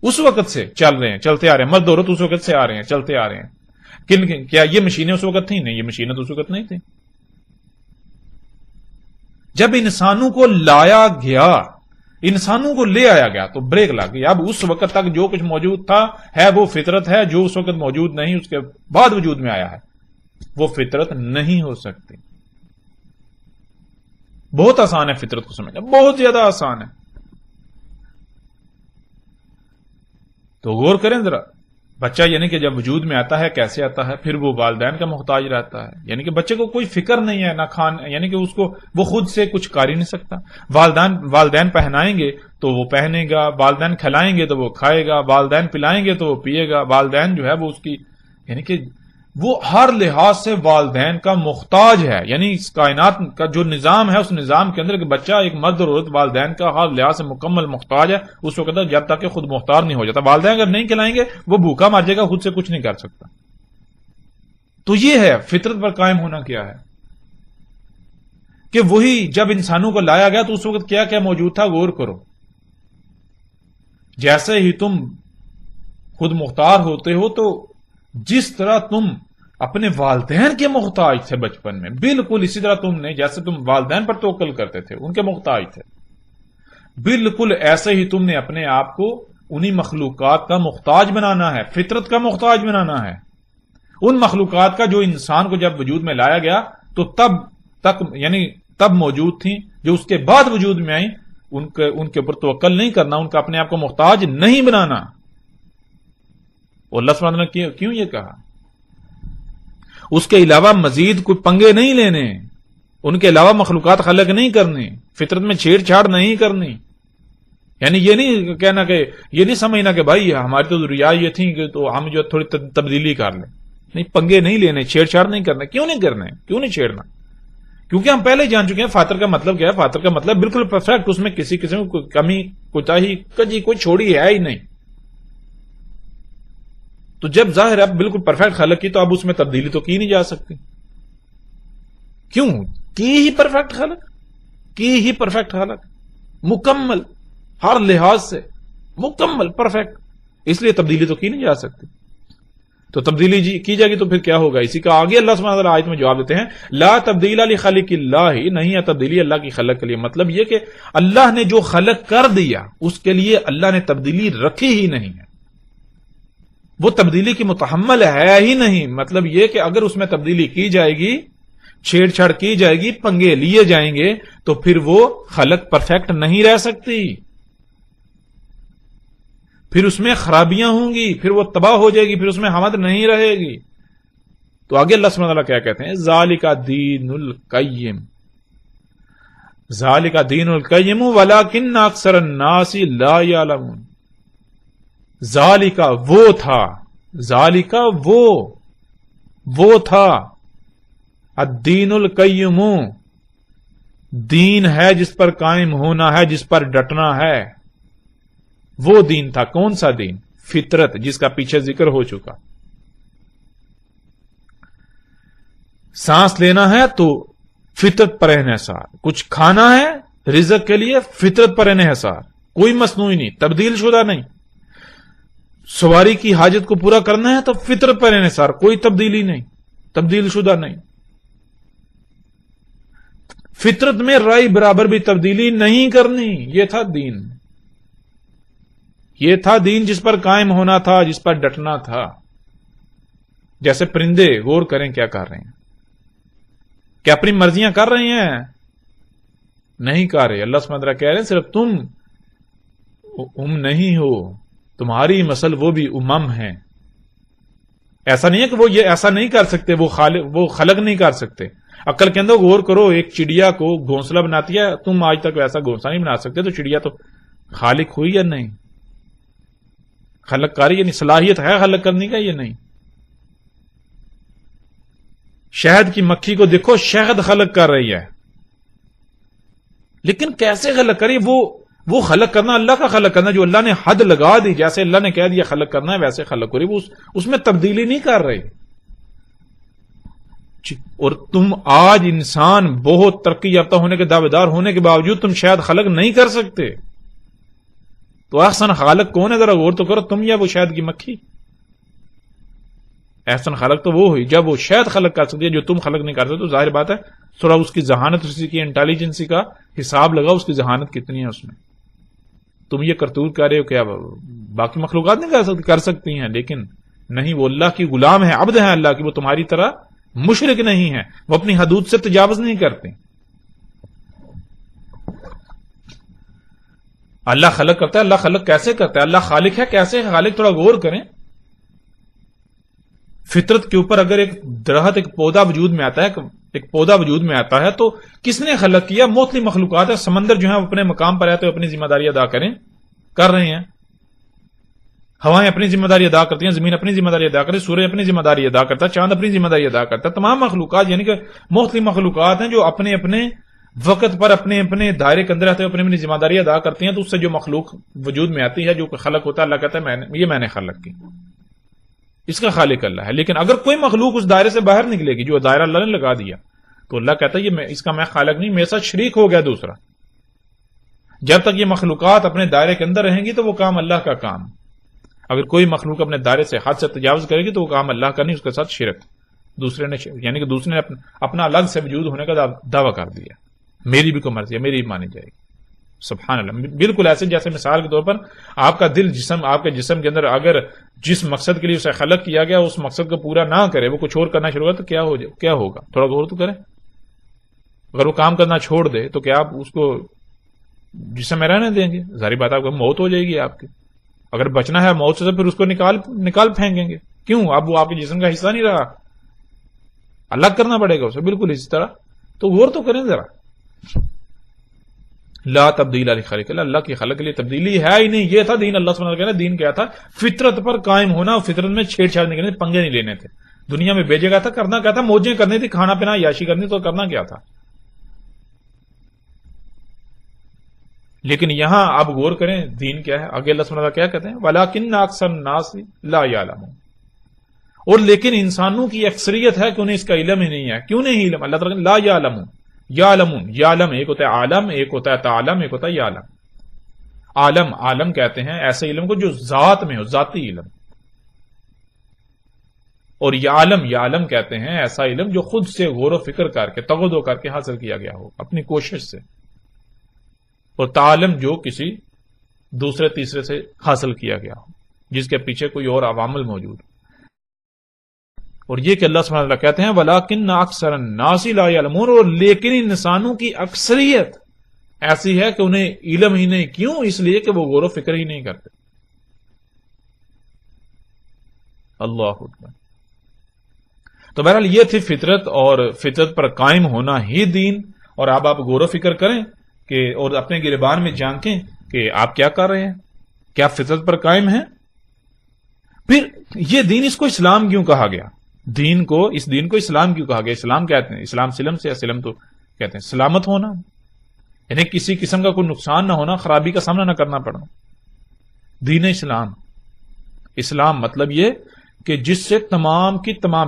[SPEAKER 1] اس وقت سے چل رہے ہیں، چلتے آ رہے ہیں، مرد عورت اس وقت سے آ رہے ہیں، چلتے آ رہے ہیں۔ کیا یہ مشینیں اس وقت تھیں؟ نہیں، یہ مشینیں تو اس وقت نہیں تھیں۔ جب انسانوں کو لایا گیا، انسانوں کو لے آیا گیا تو بریک لگ گئی۔ اب اس وقت تک جو کچھ موجود تھا ہے وہ فطرت ہے، جو اس وقت موجود نہیں اس کے بعد وجود میں آیا ہے وہ فطرت نہیں ہو سکتی۔ بہت آسان ہے فطرت کو سمجھنا، بہت زیادہ آسان ہے۔ تو غور کریں ذرا، بچہ یعنی کہ جب وجود میں آتا ہے کیسے آتا ہے؟ پھر وہ والدین کا محتاج رہتا ہے، یعنی کہ بچے کو کوئی فکر نہیں ہے، نہ یعنی کہ اس کو وہ خود سے کچھ کر ہی نہیں سکتا۔ والدین پہنائیں گے تو وہ پہنے گا، والدین کھلائیں گے تو وہ کھائے گا، والدین پلائیں گے تو وہ پیے گا، والدین جو ہے وہ اس کی یعنی کہ وہ ہر لحاظ سے والدین کا محتاج ہے۔ یعنی اس کائنات کا جو نظام ہے، اس نظام کے اندر کہ بچہ ایک مرد اور عورت والدین کا ہر لحاظ سے مکمل محتاج ہے اس وقت جب تک کہ خود مختار نہیں ہو جاتا۔ والدین اگر نہیں کھلائیں گے وہ بھوکا مر جائے گا، خود سے کچھ نہیں کر سکتا۔ تو یہ ہے فطرت پر قائم ہونا کیا ہے کہ وہی جب انسانوں کو لایا گیا تو اس وقت کیا کیا موجود تھا، غور کرو۔ جیسے ہی تم خود مختار ہوتے ہو تو جس طرح تم اپنے والدین کے محتاج تھے بچپن میں، بالکل اسی طرح تم نے جیسے تم والدین پر توکل کرتے تھے، ان کے محتاج تھے، بالکل ایسے ہی تم نے اپنے آپ کو انہی مخلوقات کا محتاج بنانا ہے، فطرت کا محتاج بنانا ہے۔ ان مخلوقات کا جو انسان کو جب وجود میں لایا گیا تو تب موجود تھیں، جو اس کے بعد وجود میں آئیں ان کے اوپر توکل نہیں کرنا، ان کا اپنے آپ کو محتاج نہیں بنانا۔ اور اللہ سبحانہ نے کیوں یہ کہا؟ اس کے علاوہ مزید کوئی پنگے نہیں لینے، ان کے علاوہ مخلوقات خلق نہیں کرنی، فطرت میں چھیڑ چھاڑ نہیں کرنی۔ یعنی یہ نہیں کہنا کہ یہ نہیں سمجھنا کہ بھائی ہماری تو ضروریات یہ تھیں کہ تو ہم جو تھوڑی تبدیلی کر لیں، نہیں، پنگے نہیں لینے، چھیڑ چھاڑ نہیں کرنا۔ کیوں نہیں کرنا ہے؟ کیوں نہیں چھیڑنا؟ کیونکہ ہم پہلے جان چکے ہیں فاطر کا مطلب کیا ہے۔ فاطر کا مطلب بالکل پرفیکٹ، اس میں کسی قسم کی کمی کوتاہی کجی کوئی چھوڑی ہے ہی نہیں۔ تو جب ظاہر ہے بالکل پرفیکٹ خلق کی تو اب اس میں تبدیلی تو کی نہیں جا سکتی۔ کیوں؟ کی ہی پرفیکٹ خلق، مکمل، ہر لحاظ سے مکمل پرفیکٹ، اس لیے تبدیلی تو کی نہیں جا سکتی۔ تو تبدیلی کی جائے گی تو پھر کیا ہوگا؟ اسی کا آگے اللہ سبحانہ وتعالی آیت میں جواب دیتے ہیں، لا تبدیل لخلق اللہ، نہیں ہے تبدیلی اللہ کی خلق کے لیے۔ مطلب یہ کہ اللہ نے جو خلق کر دیا اس کے لیے اللہ نے تبدیلی رکھی ہی نہیں ہے، وہ تبدیلی کی متحمل ہے ہی نہیں۔ مطلب یہ کہ اگر اس میں تبدیلی کی جائے گی، چھیڑ چھاڑ کی جائے گی، پنگے لیے جائیں گے تو پھر وہ خلق پرفیکٹ نہیں رہ سکتی، پھر اس میں خرابیاں ہوں گی، پھر وہ تباہ ہو جائے گی، پھر اس میں حمد نہیں رہے گی۔ تو آگے اللہ سبحانہ وتعالی کیا کہتے ہیں؟ ذالک دین القیم، ذالک دین القیم ولکن اکثر الناس لا یعلمون۔ ذالکا وہ تھا، ذالکا وہ تھا، الدین القیم، دین ہے جس پر قائم ہونا ہے، جس پر ڈٹنا ہے، وہ دین تھا۔ کون سا دین؟ فطرت، جس کا پیچھے ذکر ہو چکا۔ سانس لینا ہے تو فطرت پر انحصار، کچھ کھانا ہے رزق کے لیے فطرت پر انحصار، کوئی مصنوعی نہیں، تبدیل شدہ نہیں۔ سواری کی حاجت کو پورا کرنا ہے تو فطرت پر انحصار، کوئی تبدیلی نہیں، تبدیل شدہ نہیں۔ فطرت میں رائے برابر بھی تبدیلی نہیں کرنی، یہ تھا دین، یہ تھا دین جس پر قائم ہونا تھا، جس پر ڈٹنا تھا۔ جیسے پرندے، غور کریں کیا کر رہے ہیں، کیا اپنی مرضیاں کر رہے ہیں؟ نہیں کر رہے۔ اللہ سبحانہ وتعالی کہہ رہے ہیں صرف تم نہیں ہو، تمہاری مسل وہ بھی امم ہیں۔ ایسا نہیں ہے کہ وہ یہ ایسا نہیں کر سکتے، وہ خلق نہیں کر سکتے۔ عقل کے اندر غور کرو، ایک چڑیا کو گھونسلہ بناتی ہے، تم آج تک ایسا گھونسلہ نہیں بنا سکتے، تو چڑیا تو خالق ہوئی یا نہیں؟ خلق کاری یعنی صلاحیت ہے خلق کرنے کا یا نہیں؟ شہد کی مکھی کو دیکھو، شہد خلق کر رہی ہے، لیکن کیسے خلق کری؟ وہ خلق کرنا اللہ کا خلق کرنا، جو اللہ نے حد لگا دی، جیسے اللہ نے کہہ دیا خلق کرنا ہے ویسے خلق کری، وہ اس میں تبدیلی نہیں کر رہی۔ اور تم آج انسان بہت ترقی یافتہ ہونے کے دعویدار ہونے کے باوجود تم شاید خلق نہیں کر سکتے، تو احسن خالق کون ہے؟ ذرا غور تو کرو، تم یا وہ شہد کی مکھی؟ احسن خالق تو وہ ہوئی جب وہ شہد خلق کر سکتی ہے جو تم خلق نہیں کر سکتے۔ تو ظاہر بات ہے تھوڑا اس کی ذہانت، اس کی انٹیلیجنسی کا حساب لگاؤ، اس کی ذہانت کتنی ہے اس میں۔ تم یہ کرتوت کر رہے ہو، کیا باقی مخلوقات نہیں کر سکتی ہیں؟ لیکن نہیں، وہ اللہ کی غلام ہے، عبد ہے اللہ کی، وہ تمہاری طرح مشرک نہیں ہے، وہ اپنی حدود سے تجاوز نہیں کرتے۔ اللہ خلق کرتا ہے. اللہ خلق کیسے کرتا ہے؟ اللہ خالق ہے کیسے ہے خالق؟ تھوڑا غور کریں. فطرت کے اوپر اگر ایک درخت ایک پودا وجود میں آتا ہے، ایک پودا وجود میں آتا ہے تو کس نے خلق کیا؟ مختلف مخلوقات ہے. سمندر جو ہے اپنے مقام پر آتے اپنی ذمہ داری ادا کر رہے ہیں. ہوائیں اپنی ذمہ داری ادا کرتی ہیں، زمین اپنی ذمہ داری ادا کرتی ہے، سورج اپنی ذمہ داری ادا کرتا ہے، چاند اپنی ذمہ داری ادا کرتا ہے. تمام مخلوقات یعنی کہ مختلف مخلوقات ہیں جو اپنے اپنے وقت پر اپنے اپنے دائرے کے اندر رہتے ہوئے اپنی اپنی ذمہ داری ادا کرتی ہیں. تو اس سے جو مخلوق وجود میں آتی ہے، جو خلق ہوتا ہے، اللہ کہتا ہے میں نے خلق کی. اس کا خالق اللہ ہے. لیکن اگر کوئی مخلوق اس دائرے سے باہر نکلے گی جو دائرہ اللہ نے لگا دیا تو اللہ کہتا ہے اس کا میں خالق نہیں، میرے ساتھ شریک ہو گیا دوسرا. جب تک یہ مخلوقات اپنے دائرے کے اندر رہیں گی تو وہ کام اللہ کا کام. اگر کوئی مخلوق اپنے دائرے سے حد سے تجاوز کرے گی تو وہ کام اللہ کا نہیں، اس کے ساتھ شرک دوسرے نے یعنی کہ دوسرے نے اپنا الگ سے وجود ہونے کا دعویٰ کر دیا. میری بھی کوئی مرضی ہے، میری بھی مانی جائے گی. سبحان اللہ. بالکل ایسے جیسے مثال کے طور پر آپ کا دل آپ کے جسم کے اندر اگر جس مقصد کے لیے اسے خلق کیا گیا اس مقصد کو پورا نہ کرے، وہ کچھ اور کرنا شروع کرے تو کیا ہوگا؟ تھوڑا غور تو کریں. اگر وہ کام کرنا چھوڑ دے تو کیا آپ اس کو جسم میں رہنے دیں گے؟ ظاہری بات آپ کو موت ہو جائے گی آپ کی. اگر بچنا ہے موت سے تو پھر اس کو نکال پھینکیں گے. کیوں؟ اب وہ آپ کے جسم کا حصہ نہیں رہا، الگ کرنا پڑے گا اسے. بالکل اسی طرح. تو غور تو کریں ذرا. لا تبدیل لخلق اللہ، اللہ کی خلق کے لیے تبدیلی ہے ہی نہیں. یہ تھا دین. اللہ سبحانہ کہنا دین کیا تھا؟ فطرت پر قائم ہونا. فطرت میں چھیڑ چھاڑ نہیں کرنے، پنگے نہیں لینے تھے. دنیا میں بھیجے گا تھا، کرنا کیا تھا؟ موجیں کرنی تھی، کھانا پینا عیاشی کرنی، تو کرنا کیا تھا؟ لیکن یہاں آپ غور کریں دین کیا ہے. آگے اللہ سبحانہ کیا کہتے ہیں؟ وَلَٰكِنَّ أَكْثَرَ النَّاسِ لَا يَعْلَمُونَ. اور لیکن انسانوں کی اکثریت ہے کہ انہیں اس کا علم ہی نہیں ہے. کیوں نہیں علم؟ اللہ تعالیٰ لا یعلمون. یعلمون، یعلم ایک ہوتا ہے عالم، ایک ہوتا ہے تعلم، ایک ہوتا ہے یعلم. عالم کہتے ہیں ایسے علم کو جو ذات میں ہو، ذاتی علم. اور یعلم کہتے ہیں ایسا علم جو خود سے غور و فکر کر کے تغذو کر کے حاصل کیا گیا ہو اپنی کوشش سے. اور تعلم جو کسی دوسرے تیسرے سے حاصل کیا گیا ہو، جس کے پیچھے کوئی اور عوامل موجود ہو. اور یہ کہ اللہ سبحانہ وتعالی کہتے ہیں وَلَٰكِنَّ أَكْثَرَ النَّاسِ لَا يَعْلَمُونَ. اور لیکن انسانوں کی اکثریت ایسی ہے کہ انہیں علم ہی نہیں. کیوں؟ اس لیے کہ وہ غور و فکر ہی نہیں کرتے. اللہ اکبر. تو بہرحال یہ تھی فطرت، اور فطرت پر قائم ہونا ہی دین. اور اب آپ غور و فکر کریں کہ اور اپنے گریبان میں جھانکیں کہ آپ کیا کر رہے ہیں، کیا فطرت پر قائم ہیں. پھر یہ دین، اس کو اسلام کیوں کہا گیا؟ اس دین کو اسلام کیوں کہا گیا؟ اسلام کہتے ہیں اسلام سلم سے، سلم تو کہتے ہیں سلامت ہونا، یعنی کسی قسم کا کوئی نقصان نہ ہونا، خرابی کا سامنا نہ کرنا پڑنا. دین اسلام مطلب یہ کہ جس سے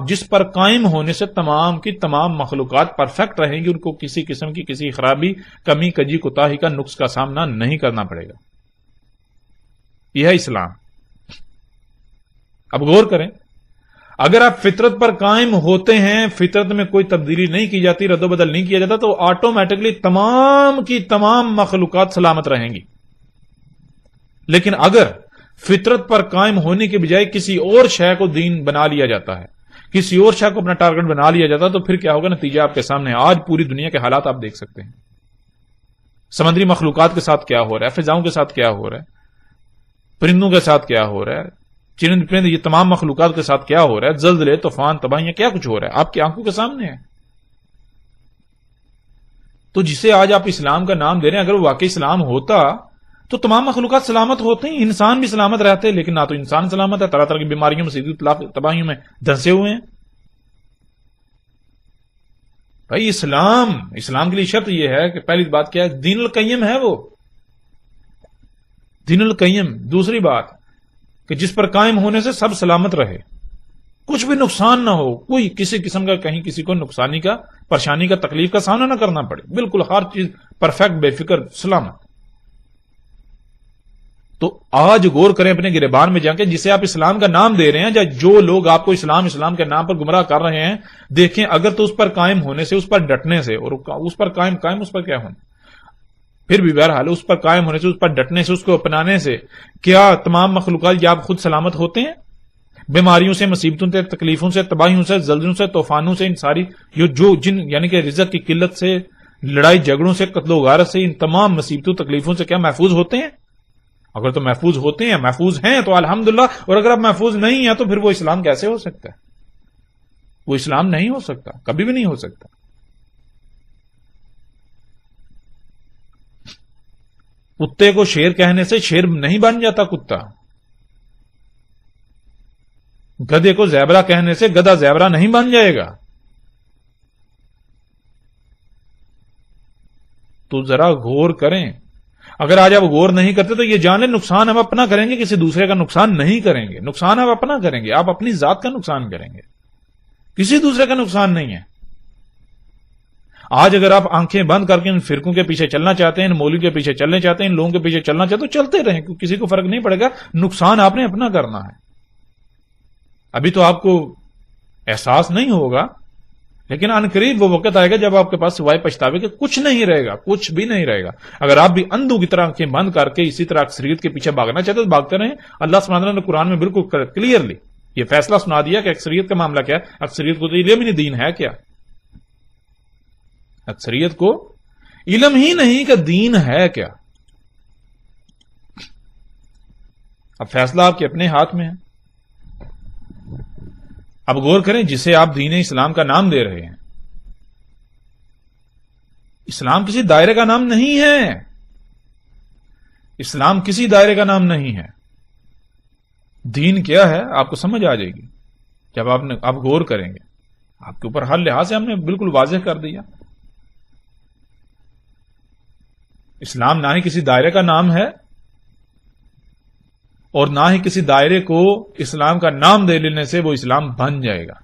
[SPEAKER 1] جس پر قائم ہونے سے تمام کی تمام مخلوقات پرفیکٹ رہیں گی، ان کو کسی قسم کی کسی خرابی، کمی، کجی، کوتاہی کا، نقص کا سامنا نہیں کرنا پڑے گا. یہ ہے اسلام. اب غور کریں، اگر آپ فطرت پر قائم ہوتے ہیں، فطرت میں کوئی تبدیلی نہیں کی جاتی، رد و بدل نہیں کیا جاتا، تو آٹومیٹکلی تمام کی تمام مخلوقات سلامت رہیں گی. لیکن اگر فطرت پر قائم ہونے کے بجائے کسی اور شے کو دین بنا لیا جاتا ہے، کسی اور شے کو اپنا ٹارگٹ بنا لیا جاتا ہے، تو پھر کیا ہوگا؟ نتیجہ آپ کے سامنے. آج پوری دنیا کے حالات آپ دیکھ سکتے ہیں. سمندری مخلوقات کے ساتھ کیا ہو رہا ہے، فضاؤں کے ساتھ کیا ہو رہا ہے، پرندوں کے ساتھ کیا ہو رہا ہے، چرند پرند، یہ تمام مخلوقات کے ساتھ کیا ہو رہا ہے، زلزلے، طوفان، تباہیاں، کیا کچھ ہو رہا ہے آپ کی آنکھوں کے سامنے ہے. تو جسے آج آپ اسلام کا نام دے رہے ہیں، اگر وہ واقعی اسلام ہوتا تو تمام مخلوقات سلامت ہوتے ہیں، انسان بھی سلامت رہتے. لیکن نہ تو انسان سلامت ہے، طرح طرح کی بیماریوں، مصیبت، تباہیوں میں دھنسے ہوئے ہیں. بھائی اسلام کے لیے شرط یہ ہے کہ پہلی بات کیا ہے؟ دین القیم ہے وہ، دین القیم. دوسری بات کہ جس پر قائم ہونے سے سب سلامت رہے، کچھ بھی نقصان نہ ہو، کوئی کسی قسم کا کہیں کسی کو نقصانی کا، پریشانی کا، تکلیف کا سامنا نہ کرنا پڑے. بالکل ہر چیز پرفیکٹ، بے فکر، سلامت. تو آج غور کریں اپنے گریبان میں جا کے، جسے آپ اسلام کا نام دے رہے ہیں، یا جو لوگ آپ کو اسلام کے نام پر گمراہ کر رہے ہیں، دیکھیں اگر تو اس پر قائم ہونے سے، اس پر ڈٹنے سے، اور اس پر قائم اس پر کیا ہونا، پھر بھی بہرحال اس پر قائم ہونے سے، اس پر ڈٹنے سے، اس کو اپنانے سے کیا تمام مخلوقات یا آپ خود سلامت ہوتے ہیں؟ بیماریوں سے، مصیبتوں سے، تکلیفوں سے، تباہیوں سے، زلزلوں سے، طوفانوں سے، ان ساری یعنی کہ رزق کی قلت سے، لڑائی جھگڑوں سے، قتل و غارت سے، ان تمام مصیبتوں تکلیفوں سے کیا محفوظ ہوتے ہیں؟ اگر تو محفوظ ہوتے ہیں، محفوظ ہیں تو الحمدللہ، اور اگر آپ محفوظ نہیں ہیں تو پھر وہ اسلام کیسے ہو سکتا ہے؟ وہ اسلام نہیں ہو سکتا، کبھی بھی نہیں ہو سکتا۔ کتے کو شیر کہنے سے شیر نہیں بن جاتا کتا، گدھے کو زیبرا کہنے سے گدھا زیبرا نہیں بن جائے گا۔ تو ذرا غور کریں، اگر آج آپ غور نہیں کرتے تو یہ جان لیں نقصان ہم اپنا کریں گے، کسی دوسرے کا نقصان نہیں کریں گے، نقصان آپ اپنا کریں گے، آپ اپنی ذات کا نقصان کریں گے، کسی دوسرے کا نقصان نہیں ہے۔ آج اگر آپ آنکھیں بند کر کے ان فرقوں کے پیچھے چلنا چاہتے ہیں، ان مولوی کے پیچھے چلنا چاہتے ہیں، ان لوگوں کے پیچھے چلنا چاہتے ہیں تو چلتے رہیں، کسی کو فرق نہیں پڑے گا، نقصان آپ نے اپنا کرنا ہے۔ ابھی تو آپ کو احساس نہیں ہوگا، لیکن ان قریب وہ وقت آئے گا جب آپ کے پاس سوائے پچھتاوے کے کچھ نہیں رہے گا، کچھ بھی نہیں رہے گا۔ اگر آپ بھی اندھوں کی طرح آنکھیں بند کر کے اسی طرح اکثریت کے پیچھے بھاگنا چاہتے تو بھاگتے رہیں۔ اللہ سبحانہ وتعالیٰ نے قرآن میں بالکل کلیئرلی یہ فیصلہ سنا دیا کہ اکثریت کا معاملہ کیا ہے۔ اکثریت کو تو علم ہی نہیں دین ہے کیا، اکثریت کو علم ہی نہیں کہ دین ہے کیا۔ اب فیصلہ آپ کے اپنے ہاتھ میں ہے۔ اب غور کریں، جسے آپ دین اسلام کا نام دے رہے ہیں، اسلام کسی دائرے کا نام نہیں ہے، اسلام کسی دائرے کا نام نہیں ہے۔ دین کیا ہے آپ کو سمجھ آ جائے گی جب آپ غور کریں گے۔ آپ کے اوپر ہر لحاظ سے ہم نے بالکل واضح کر دیا۔ اسلام نہ ہی کسی دائرے کا نام ہے اور نہ ہی کسی دائرے کو اسلام کا نام دے لینے سے وہ اسلام بن جائے گا۔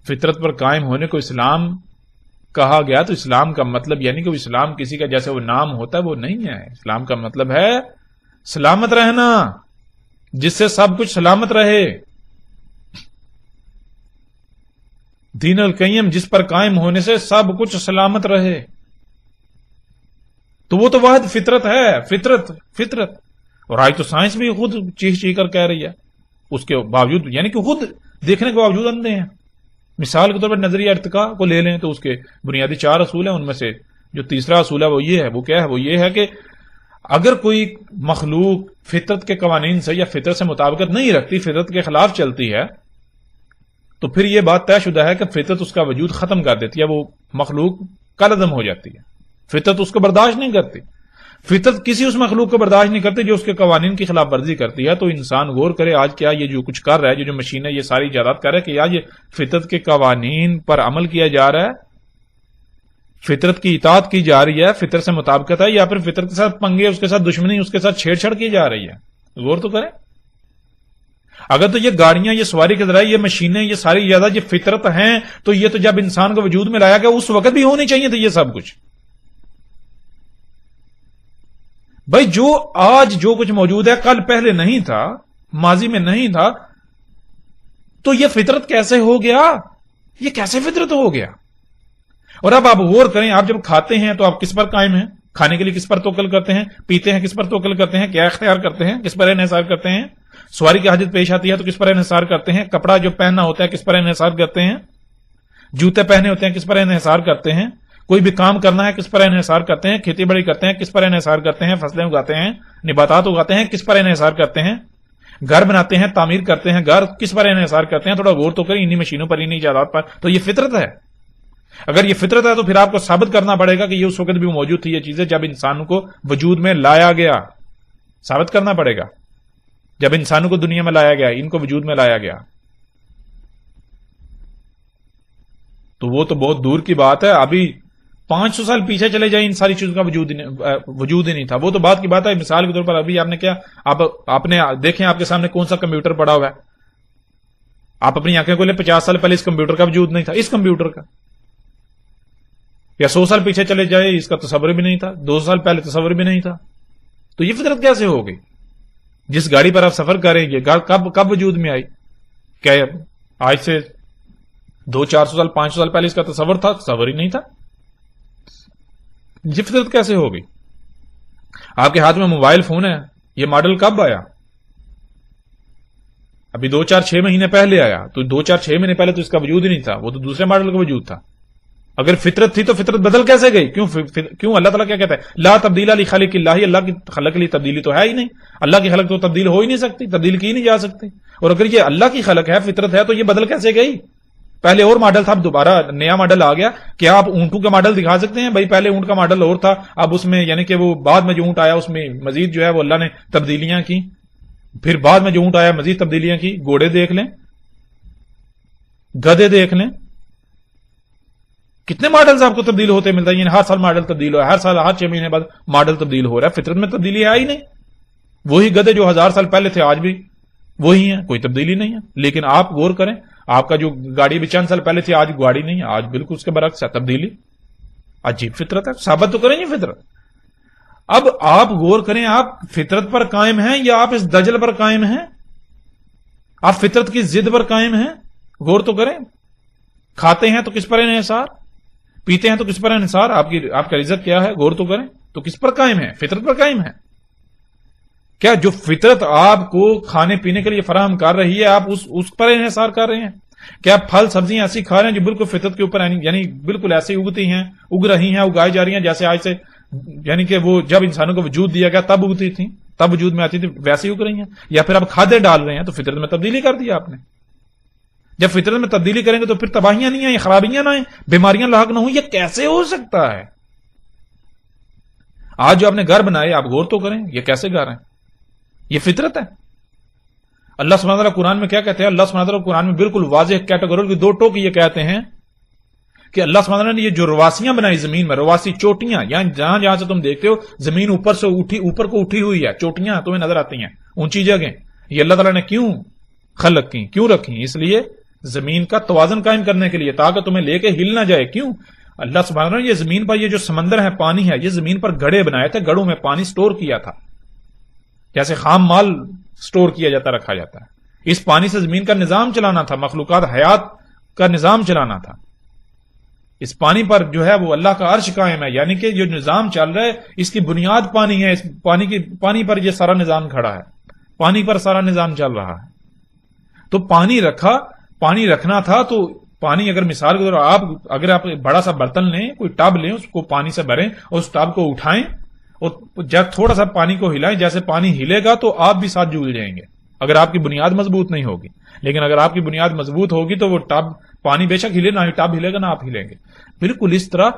[SPEAKER 1] فطرت پر قائم ہونے کو اسلام کہا گیا تو اسلام کا مطلب یعنی کہ وہ اسلام کسی کا جیسے وہ نام ہوتا ہے وہ نہیں ہے۔ اسلام کا مطلب ہے سلامت رہنا، جس سے سب کچھ سلامت رہے۔ دین القیم جس پر قائم ہونے سے سب کچھ سلامت رہے، تو وہ تو واحد فطرت ہے، فطرت۔ اور آج تو سائنس بھی خود چیخ کر کہہ رہی ہے، اس کے باوجود یعنی کہ خود دیکھنے کے باوجود اندھے ہیں۔ مثال کے طور پر نظریہ ارتقاء کو لے لیں تو اس کے بنیادی 4 اصول ہیں، ان میں سے جو تیسرا اصول ہے وہ یہ ہے، وہ کیا ہے؟ وہ یہ ہے کہ اگر کوئی مخلوق فطرت کے قوانین سے یا فطرت سے مطابقت نہیں رکھتی، فطرت کے خلاف چلتی ہے، تو پھر یہ بات طے شدہ ہے کہ فطرت اس کا وجود ختم کر دیتی ہے، وہ مخلوق کالعدم ہو جاتی ہے۔ فطرت اس کو برداشت نہیں کرتی، فطرت کسی اس مخلوق کو برداشت نہیں کرتی جو اس کے قوانین کی خلاف ورزی کرتی ہے۔ تو انسان غور کرے آج کیا یہ جو کچھ کر رہا ہے، جو مشینیں یہ ساری ایجادات کر رہا ہے، کہ آج یہ فطرت کے قوانین پر عمل کیا جا رہا ہے، فطرت کی اطاعت کی جا رہی ہے، فطرت سے مطابقت ہے، یا پھر فطرت کے ساتھ پنگے، اس کے ساتھ دشمنی، اس کے ساتھ چھیڑ چھاڑ کی جا رہی ہے؟ غور تو کریں۔ اگر تو یہ گاڑیاں، یہ سواری کے ذرائع، یہ مشینیں، یہ ساری ایجادات یہ فطرت ہیں، تو یہ تو جب انسان کو وجود میں لایا گیا اس وقت بھی ہونی چاہیے تھی یہ سب کچھ۔ بھائی جو آج جو کچھ موجود ہے کل پہلے نہیں تھا، ماضی میں نہیں تھا، تو یہ فطرت کیسے ہو گیا؟ یہ کیسے فطرت ہو گیا؟ اور اب آپ غور کریں، آپ جب کھاتے ہیں تو آپ کس پر قائم ہیں؟ کھانے کے لیے کس پر توکل کرتے ہیں؟ پیتے ہیں کس پر توکل کرتے ہیں؟ کیا اختیار کرتے ہیں؟ کس پر انحصار کرتے ہیں؟ سواری کی حاجت پیش آتی ہے تو کس پر انحصار کرتے ہیں؟ کپڑا جو پہننا ہوتا ہے کس پر انحصار کرتے ہیں؟ جوتے پہنے ہوتے ہیں کس پر انحصار کرتے ہیں؟ کوئی بھی کام کرنا ہے کس پر انحصار کرتے ہیں؟ کھیتی باڑی کرتے ہیں کس پر انحصار کرتے ہیں؟ فصلیں اگاتے ہیں، نباتات اگاتے ہیں کس پر انحصار کرتے ہیں؟ گھر بناتے ہیں، تعمیر کرتے ہیں، گھر کس پر انحصار کرتے ہیں؟ تھوڑا غور تو کریں، انہی مشینوں پر، انہی ایجادات پر۔ تو یہ فطرت ہے۔ اگر یہ فطرت ہے تو پھر آپ کو ثابت کرنا پڑے گا کہ یہ اس وقت بھی موجود تھی، یہ چیزیں جب انسانوں کو وجود میں لایا گیا، ثابت کرنا پڑے گا جب انسانوں کو دنیا میں لایا گیا، ان کو وجود میں لایا گیا۔ تو وہ تو بہت دور کی بات ہے، ابھی 500 سال پیچھے چلے جائیں ان ساری چیزوں کا وجود ہی نہیں تھا۔ وہ تو بات کی بات ہے۔ مثال کے طور پر ابھی آپ نے کیا، آپ نے دیکھیں آپ کے سامنے کون سا کمپیوٹر پڑا ہوا ہے، آپ اپنی آنکھیں کھولیں، 50 سال پہلے اس کمپیوٹر کا وجود نہیں تھا، اس کمپیوٹر کا، یا 100 سال پیچھے چلے جائے اس کا تصور بھی نہیں تھا، 200 سال پہلے تصور بھی نہیں تھا۔ تو یہ فطرت کیسے ہو گئی؟ جس گاڑی پر آپ سفر کریں گے کب وجود میں آئی؟ کیا آج سے 200-400 سال 500 سال پہلے اس کا تصور تھا؟ تصور ہی نہیں تھا۔ یہ فطرت کیسے ہو گئی؟ آپ کے ہاتھ میں موبائل فون ہے، یہ ماڈل کب آیا؟ ابھی 2-4-6 مہینے پہلے آیا۔ تو 2-4-6 مہینے پہلے تو اس کا وجود ہی نہیں تھا، وہ تو دوسرے ماڈل کا وجود تھا۔ اگر فطرت تھی تو فطرت بدل کیسے گئی؟ کیوں اللہ تعالیٰ کیا کہتا ہے لا تبدیل لخلق اللہ، اللہ کی خلق کے لیے تبدیلی تو ہے ہی نہیں، اللہ کی خلق تو تبدیل ہو ہی نہیں سکتی، تبدیل کی نہیں جا سکتی، اور اگر یہ اللہ کی خلق ہے، فطرت ہے، تو یہ بدل کیسے گئی؟ پہلے اور ماڈل تھا، اب دوبارہ نیا ماڈل آ گیا. کیا آپ اونٹوں کا ماڈل دکھا سکتے ہیں؟ بھائی پہلے اونٹ کا ماڈل اور تھا، اب اس میں یعنی کہ وہ بعد میں جو اونٹ آیا اس میں مزید جو ہے وہ اللہ نے تبدیلیاں کی، پھر بعد میں جو اونٹ آیا مزید تبدیلیاں کی. گھوڑے دیکھ لیں، گدے دیکھ لیں، کتنے ماڈلز آپ کو تبدیل ہوتے ملتا ہے. یعنی ہر سال ماڈل تبدیل ہوا ہے، ہر سال ہر 6 مہینے بعد ماڈل تبدیل ہو رہا ہے. فطرت میں تبدیلی ہے ہی نہیں. وہی گدے جو 1000 سال پہلے تھے آج بھی وہی ہیں، کوئی تبدیلی نہیں ہے. لیکن آپ غور کریں، آپ کا جو گاڑی بھی چند سال پہلے تھی آج گاڑی نہیں ہے، آج بالکل اس کے برعکس ہے تبدیلی. عجیب فطرت ہے، ثابت تو کریں یہ فطرت. اب آپ غور کریں، آپ فطرت پر قائم ہیں یا آپ اس دجل پر قائم ہیں؟ آپ فطرت کی ضد پر قائم ہیں؟ غور تو کریں. کھاتے ہیں تو کس پر انحصار، پیتے ہیں تو کس پر انحصار، آپ کا رزق کیا ہے؟ غور تو کریں. تو کس پر قائم ہے؟ فطرت پر قائم ہے. کیا جو فطرت آپ کو کھانے پینے کے لیے فراہم کر رہی ہے آپ اس پر انحصار کر رہے ہیں؟ کیا پھل سبزیاں ایسی کھا رہے ہیں جو بالکل فطرت کے اوپر یعنی بالکل ایسی اگتی ہیں، اگ رہی ہیں، اگائی جا رہی ہیں جیسے آج سے یعنی کہ وہ جب انسانوں کو وجود دیا گیا تب اگتی تھیں، تب وجود میں آتی تھی، ویسے اگ رہی ہیں؟ یا پھر آپ کھادے ڈال رہے ہیں تو فطرت میں تبدیلی کر دی آپ نے. جب فطرت میں تبدیلی کریں گے تو پھر تباہیاں نہیں آئیں، خرابیاں نہ آئیں، بیماریاں لاحق نہ ہوں. یہ کیسے ہو سکتا ہے؟ آج جو آپ نے گھر بنائے آپ غور تو کریں، یہ کیسے گھر ہیں؟ یہ فطرت ہے. اللہ سبحانہ وتعالیٰ قرآن میں کیا کہتے ہیں؟ اللہ سبحانہ وتعالیٰ قرآن میں بالکل واضح کیٹیگوری کی 2 ٹوک یہ کہتے ہیں کہ اللہ سبحانہ وتعالیٰ نے یہ جو رواسیاں بنائی زمین میں، رواسی چوٹیاں، یعنی جہاں جہاں سے تم دیکھتے ہو زمین اوپر کو اٹھی ہوئی ہے، چوٹیاں تمہیں نظر آتی ہیں، اونچی جگہیں، یہ اللہ تعالیٰ نے کیوں خلق کی، کیوں رکھی؟ اس لیے زمین کا توازن قائم کرنے کے لیے، تاکہ تمہیں لے کے ہل نہ جائے. کیوں؟ اللہ سبحانہ وتعالیٰ نے یہ زمین پر یہ جو سمندر ہے، پانی ہے، یہ زمین پر گڑھے بنائے تھے، گڑھوں میں پانی سٹور کیا تھا، جیسے خام مال سٹور کیا جاتا، رکھا جاتا ہے. اس پانی سے زمین کا نظام چلانا تھا، مخلوقات حیات کا نظام چلانا تھا. اس پانی پر جو ہے وہ اللہ کا عرش قائم ہے، یعنی کہ جو نظام چل رہا ہے اس کی بنیاد پانی ہے. اس پانی پر یہ سارا نظام کھڑا ہے، پانی پر سارا نظام چل رہا ہے. تو پانی رکھنا تھا. تو پانی اگر مثال کے طور اگر آپ بڑا سا برتن لیں، کوئی ٹب لیں، اس کو پانی سے بھریں اور اس ٹب کو اٹھائیں اور جب تھوڑا سا پانی کو ہلائیں، جیسے پانی ہلے گا تو آپ بھی ساتھ جھول جائیں گے اگر آپ کی بنیاد مضبوط نہیں ہوگی. لیکن اگر آپ کی بنیاد مضبوط ہوگی تو وہ ٹب پانی بے شک ہلے، نہ ہی ٹب ہلے گا نہ آپ ہلیں گے. بالکل اس طرح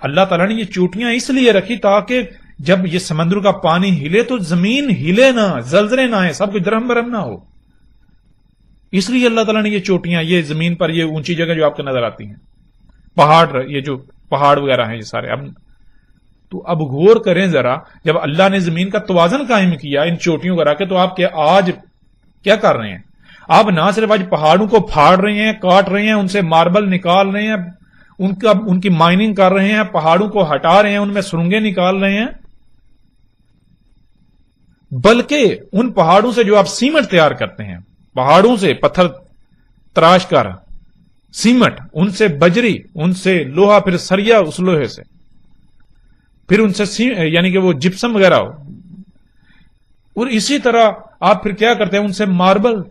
[SPEAKER 1] اللہ تعالیٰ نے یہ چوٹیاں اس لیے رکھی تاکہ جب یہ سمندر کا پانی ہلے تو زمین ہلے نہ، زلزلے نہ آئے، سب کچھ درہم برہم نہ ہو. اس لیے اللہ تعالیٰ نے یہ چوٹیاں، یہ زمین پر یہ اونچی جگہ جو آپ کو نظر آتی ہیں، پہاڑ، یہ جو پہاڑ وغیرہ ہیں یہ سارے. تو اب غور کریں ذرا، جب اللہ نے زمین کا توازن قائم کیا ان چوٹیوں کو رکھ کے، تو آپ آج کیا کر رہے ہیں؟ آپ نہ صرف آج پہاڑوں کو پھاڑ رہے ہیں، کاٹ رہے ہیں، ان سے ماربل نکال رہے ہیں، ان کی مائننگ کر رہے ہیں، پہاڑوں کو ہٹا رہے ہیں، ان میں سرنگیں نکال رہے ہیں، بلکہ ان پہاڑوں سے جو آپ سیمنٹ تیار کرتے ہیں، پہاڑوں سے پتھر تراش کر سیمنٹ، ان سے بجری، ان سے لوہا، پھر سریا اس لوہے سے، پھر ان سے یعنی کہ وہ جپسم وغیرہ ہو، اور اسی طرح آپ پھر کیا کرتے ہیں؟ ان سے ماربل.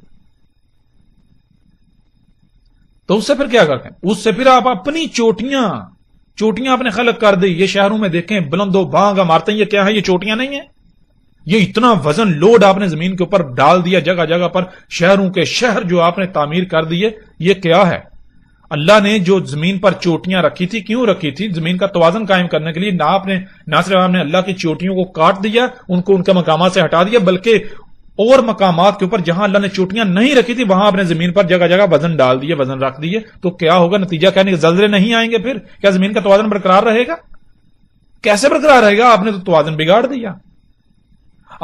[SPEAKER 1] تو اس سے پھر کیا کرتے ہیں؟ اس سے پھر آپ اپنی چوٹیاں آپ نے خلق کر دی. یہ شہروں میں دیکھیں بلند و بانگ عمارتیں، یہ کیا ہے؟ یہ چوٹیاں نہیں ہیں. یہ اتنا وزن لوڈ آپ نے زمین کے اوپر ڈال دیا، جگہ جگہ پر شہروں کے شہر جو آپ نے تعمیر کر دیے. یہ کیا ہے؟ اللہ نے جو زمین پر چوٹیاں رکھی تھی، کیوں رکھی تھی؟ زمین کا توازن قائم کرنے کے لیے. نہ صرف آپ نے اللہ کی چوٹیوں کو کاٹ دیا، ان کو ان کے مقامات سے ہٹا دیا، بلکہ اور مقامات کے اوپر جہاں اللہ نے چوٹیاں نہیں رکھی تھی وہاں آپ نے زمین پر جگہ جگہ وزن ڈال دیے، وزن رکھ دیے. تو کیا ہوگا نتیجہ؟ کہنے کہ زلزلے نہیں آئیں گے. پھر کیا زمین کا توازن برقرار رہے گا؟ کیسے برقرار رہے گا؟ آپ نے تو توازن بگاڑ دیا.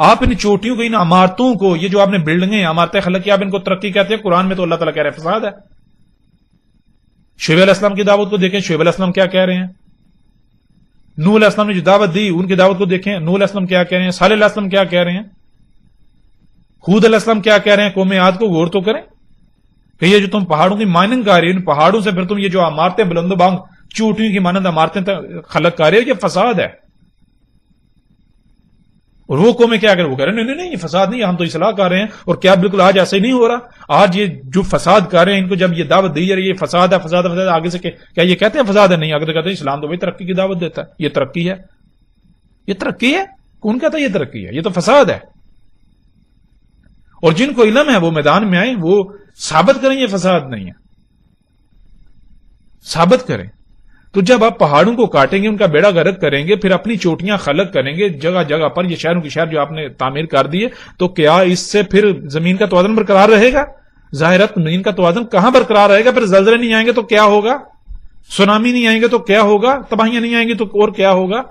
[SPEAKER 1] آپ ان چوٹیوں کو، ان عمارتوں کو، یہ جو آپ نے بلڈنگیں، عمارتیں خلق کی، آپ ان کو ترقی کہتے ہیں. قرآن میں تو اللہ تعالیٰ کہہ رہے ہیں فساد ہے. شعیب علیہ السلام کی دعوت کو دیکھیں، شعیب علیہ السلام کیا کہہ رہے ہیں. نوح علیہ السلام نے جو دعوت دی، ان کی دعوت کو دیکھیں، نوح علیہ السلام کیا کہہ رہے ہیں، صالح علیہ السلام کیا کہہ رہے ہیں، ہود علیہ السلام کیا کہہ رہے ہیں. قوم عاد کو غور تو کریں کہ یہ جو تم پہاڑوں کی مائننگ کر رہے ہو، ان پہاڑوں سے پھر تم یہ جو عمارتیں بلند و بانگ چوٹیوں کی مانند عمارتیں خلق کر رہے ہو، یہ فساد ہے. اور وہ قومیں کیا کریں؟ وہ کہہ رہے ہیں نہیں یہ فساد نہیں، ہم تو اصلاح کر رہے ہیں. اور کیا بالکل آج ایسے نہیں ہو رہا؟ آج یہ جو فساد کر رہے ہیں ان کو جب یہ دعوت دی جا رہی ہے فساد ہے فساد ہے فساد ہے، آگے سے کیا یہ کہتے ہیں فساد ہے؟ نہیں، آگے کہتے ہیں اسلام تو وہی ترقی کی دعوت دیتا ہے. یہ ترقی ہے؟ یہ ترقی ہے؟ کون کہتا ہے یہ ترقی ہے؟ یہ تو فساد ہے. اور جن کو علم ہے وہ میدان میں آئیں، وہ ثابت کریں یہ فساد نہیں ہے، ثابت کریں. تو جب آپ پہاڑوں کو کاٹیں گے، ان کا بیڑا غرق کریں گے، پھر اپنی چوٹیاں خلق کریں گے جگہ جگہ پر، یہ شہروں کی شہر جو آپ نے تعمیر کر دیے، تو کیا اس سے پھر زمین کا توازن برقرار رہے گا؟ ظاہرت زمین کا توازن کہاں برقرار رہے گا؟ پھر زلزلے نہیں آئیں گے تو کیا ہوگا؟ سونامی نہیں آئیں گے تو کیا ہوگا؟ تباہیاں نہیں آئیں گی تو اور کیا ہوگا؟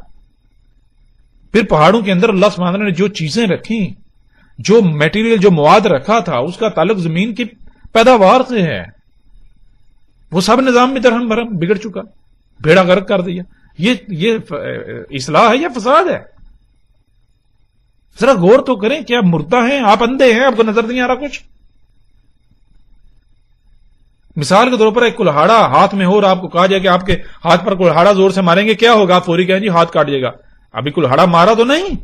[SPEAKER 1] پھر پہاڑوں کے اندر اللہ سبحانہ نے جو چیزیں رکھی، جو میٹیریل، جو مواد رکھا تھا، اس کا تعلق زمین کی پیداوار سے ہے. وہ سب نظام میں درہم برہم بگڑ چکا، بیڑا غرق کر دیا. یہ اصلاح ہے یا فساد ہے؟ ذرا غور تو کریں. کیا مردہ ہیں آپ؟ اندھے ہیں؟ آپ کو نظر نہیں آ رہا کچھ؟ مثال کے طور پر ایک کلہاڑا ہاتھ میں ہو اور آپ کو کہا جائے کہ آپ کے ہاتھ پر کلہاڑا زور سے ماریں گے، کیا ہوگا؟ آپ فوری کہیں جی ہاتھ کاٹ جائے گا. ابھی کلہاڑا مارا تو نہیں،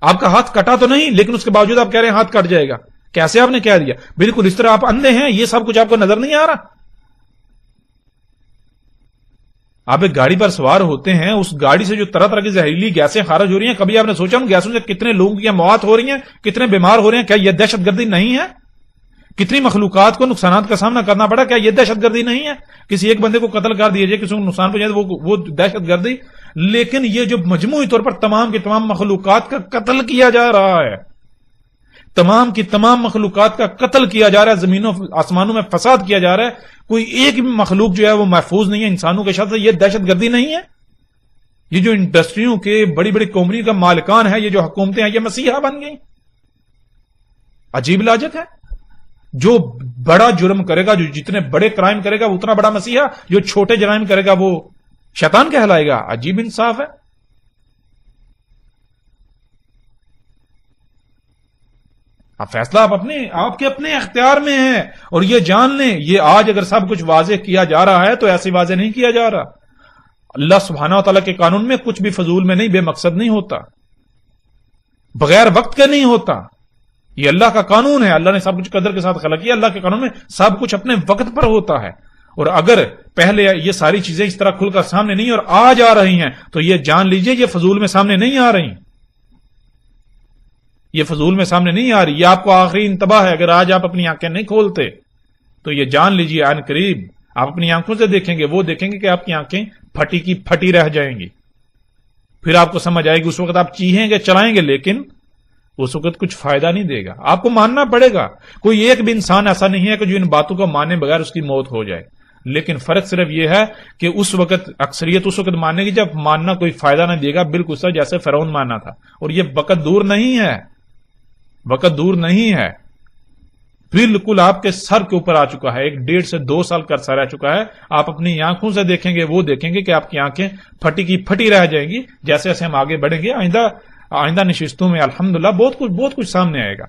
[SPEAKER 1] آپ کا ہاتھ کٹا تو نہیں، لیکن اس کے باوجود آپ کہہ رہے ہیں ہاتھ کٹ جائے گا. کیسے آپ نے کہہ دیا؟ بالکل اس طرح آپ اندھے ہیں، یہ سب کچھ آپ کو نظر نہیں آ رہا. آپ ایک گاڑی پر سوار ہوتے ہیں، اس گاڑی سے جو طرح طرح کی زہریلی گیسیں خارج ہو رہی ہیں، کبھی آپ نے سوچا ان گیسوں سے کتنے لوگوں کی موت ہو رہی ہیں، کتنے بیمار ہو رہے ہیں؟ کیا یہ دہشت گردی نہیں ہے؟ کتنی مخلوقات کو نقصانات کا سامنا کرنا پڑا، کیا یہ دہشت گردی نہیں ہے؟ کسی ایک بندے کو قتل کر دیا جائے، کسی کو نقصان پہنچائے وہ دہشت گردی. لیکن یہ جو مجموعی طور پر تمام کی تمام مخلوقات کا قتل کیا جا رہا ہے، تمام کی تمام مخلوقات کا قتل کیا جا رہا ہے، زمینوں آسمانوں میں فساد کیا جا رہا ہے، کوئی ایک بھی مخلوق جو ہے وہ محفوظ نہیں ہے انسانوں کے شر سے، یہ دہشت گردی نہیں ہے؟ یہ جو انڈسٹریوں کے بڑی بڑی کمپنیوں کا مالکان ہے، یہ جو حکومتیں ہیں، یہ مسیحا بن گئی. عجیب لاجک ہے. جو بڑا جرم کرے گا، جو جتنے بڑے کرائم کرے گا وہ اتنا بڑا مسیحا، جو چھوٹے جرائم کرے گا وہ شیطان کہلائے گا. عجیب انصاف ہے. اب فیصلہ آپ کے اپنے اختیار میں ہے. اور یہ جان لیں، یہ آج اگر سب کچھ واضح کیا جا رہا ہے تو ایسے واضح نہیں کیا جا رہا. اللہ سبحانہ و تعالیٰ کے قانون میں کچھ بھی فضول میں نہیں، بے مقصد نہیں ہوتا، بغیر وقت کے نہیں ہوتا. یہ اللہ کا قانون ہے. اللہ نے سب کچھ قدر کے ساتھ خلق کیا. اللہ کے قانون میں سب کچھ اپنے وقت پر ہوتا ہے. اور اگر پہلے یہ ساری چیزیں اس طرح کھل کر سامنے نہیں اور آج آ رہی ہیں تو یہ جان لیجئے یہ فضول میں سامنے نہیں آ رہی. یہ فضول میں سامنے نہیں آ رہی. یہ آپ کو آخری انتباہ ہے. اگر آج آپ اپنی آنکھیں نہیں کھولتے تو یہ جان لیجئے عن قریب آپ اپنی آنکھوں سے دیکھیں گے، وہ دیکھیں گے کہ آپ کی آنکھیں پھٹی کی پھٹی رہ جائیں گی. پھر آپ کو سمجھ آئے گی. اس وقت آپ چیخیں گے، چلائیں گے، لیکن اس وقت کچھ فائدہ نہیں دے گا. آپ کو ماننا پڑے گا. کوئی ایک بھی انسان ایسا نہیں ہے کہ جو ان باتوں کو ماننے بغیر اس کی موت ہو جائے. لیکن فرق صرف یہ ہے کہ اس وقت اکثریت اس وقت ماننے کی جب ماننا کوئی فائدہ نہیں دے گا، بالکل سر جیسے فرعون ماننا تھا. اور یہ وقت دور نہیں ہے، وقت دور نہیں ہے، بالکل آپ کے سر کے اوپر آ چکا ہے. 1.5 سے 2 سال کا عرصہ رہ چکا ہے. آپ اپنی آنکھوں سے دیکھیں گے، وہ دیکھیں گے کہ آپ کی آنکھیں پھٹی کی پھٹی رہ جائیں گی. جیسے جیسے ہم آگے بڑھیں گے آئندہ نشستوں میں الحمدللہ بہت کچھ سامنے آئے گا.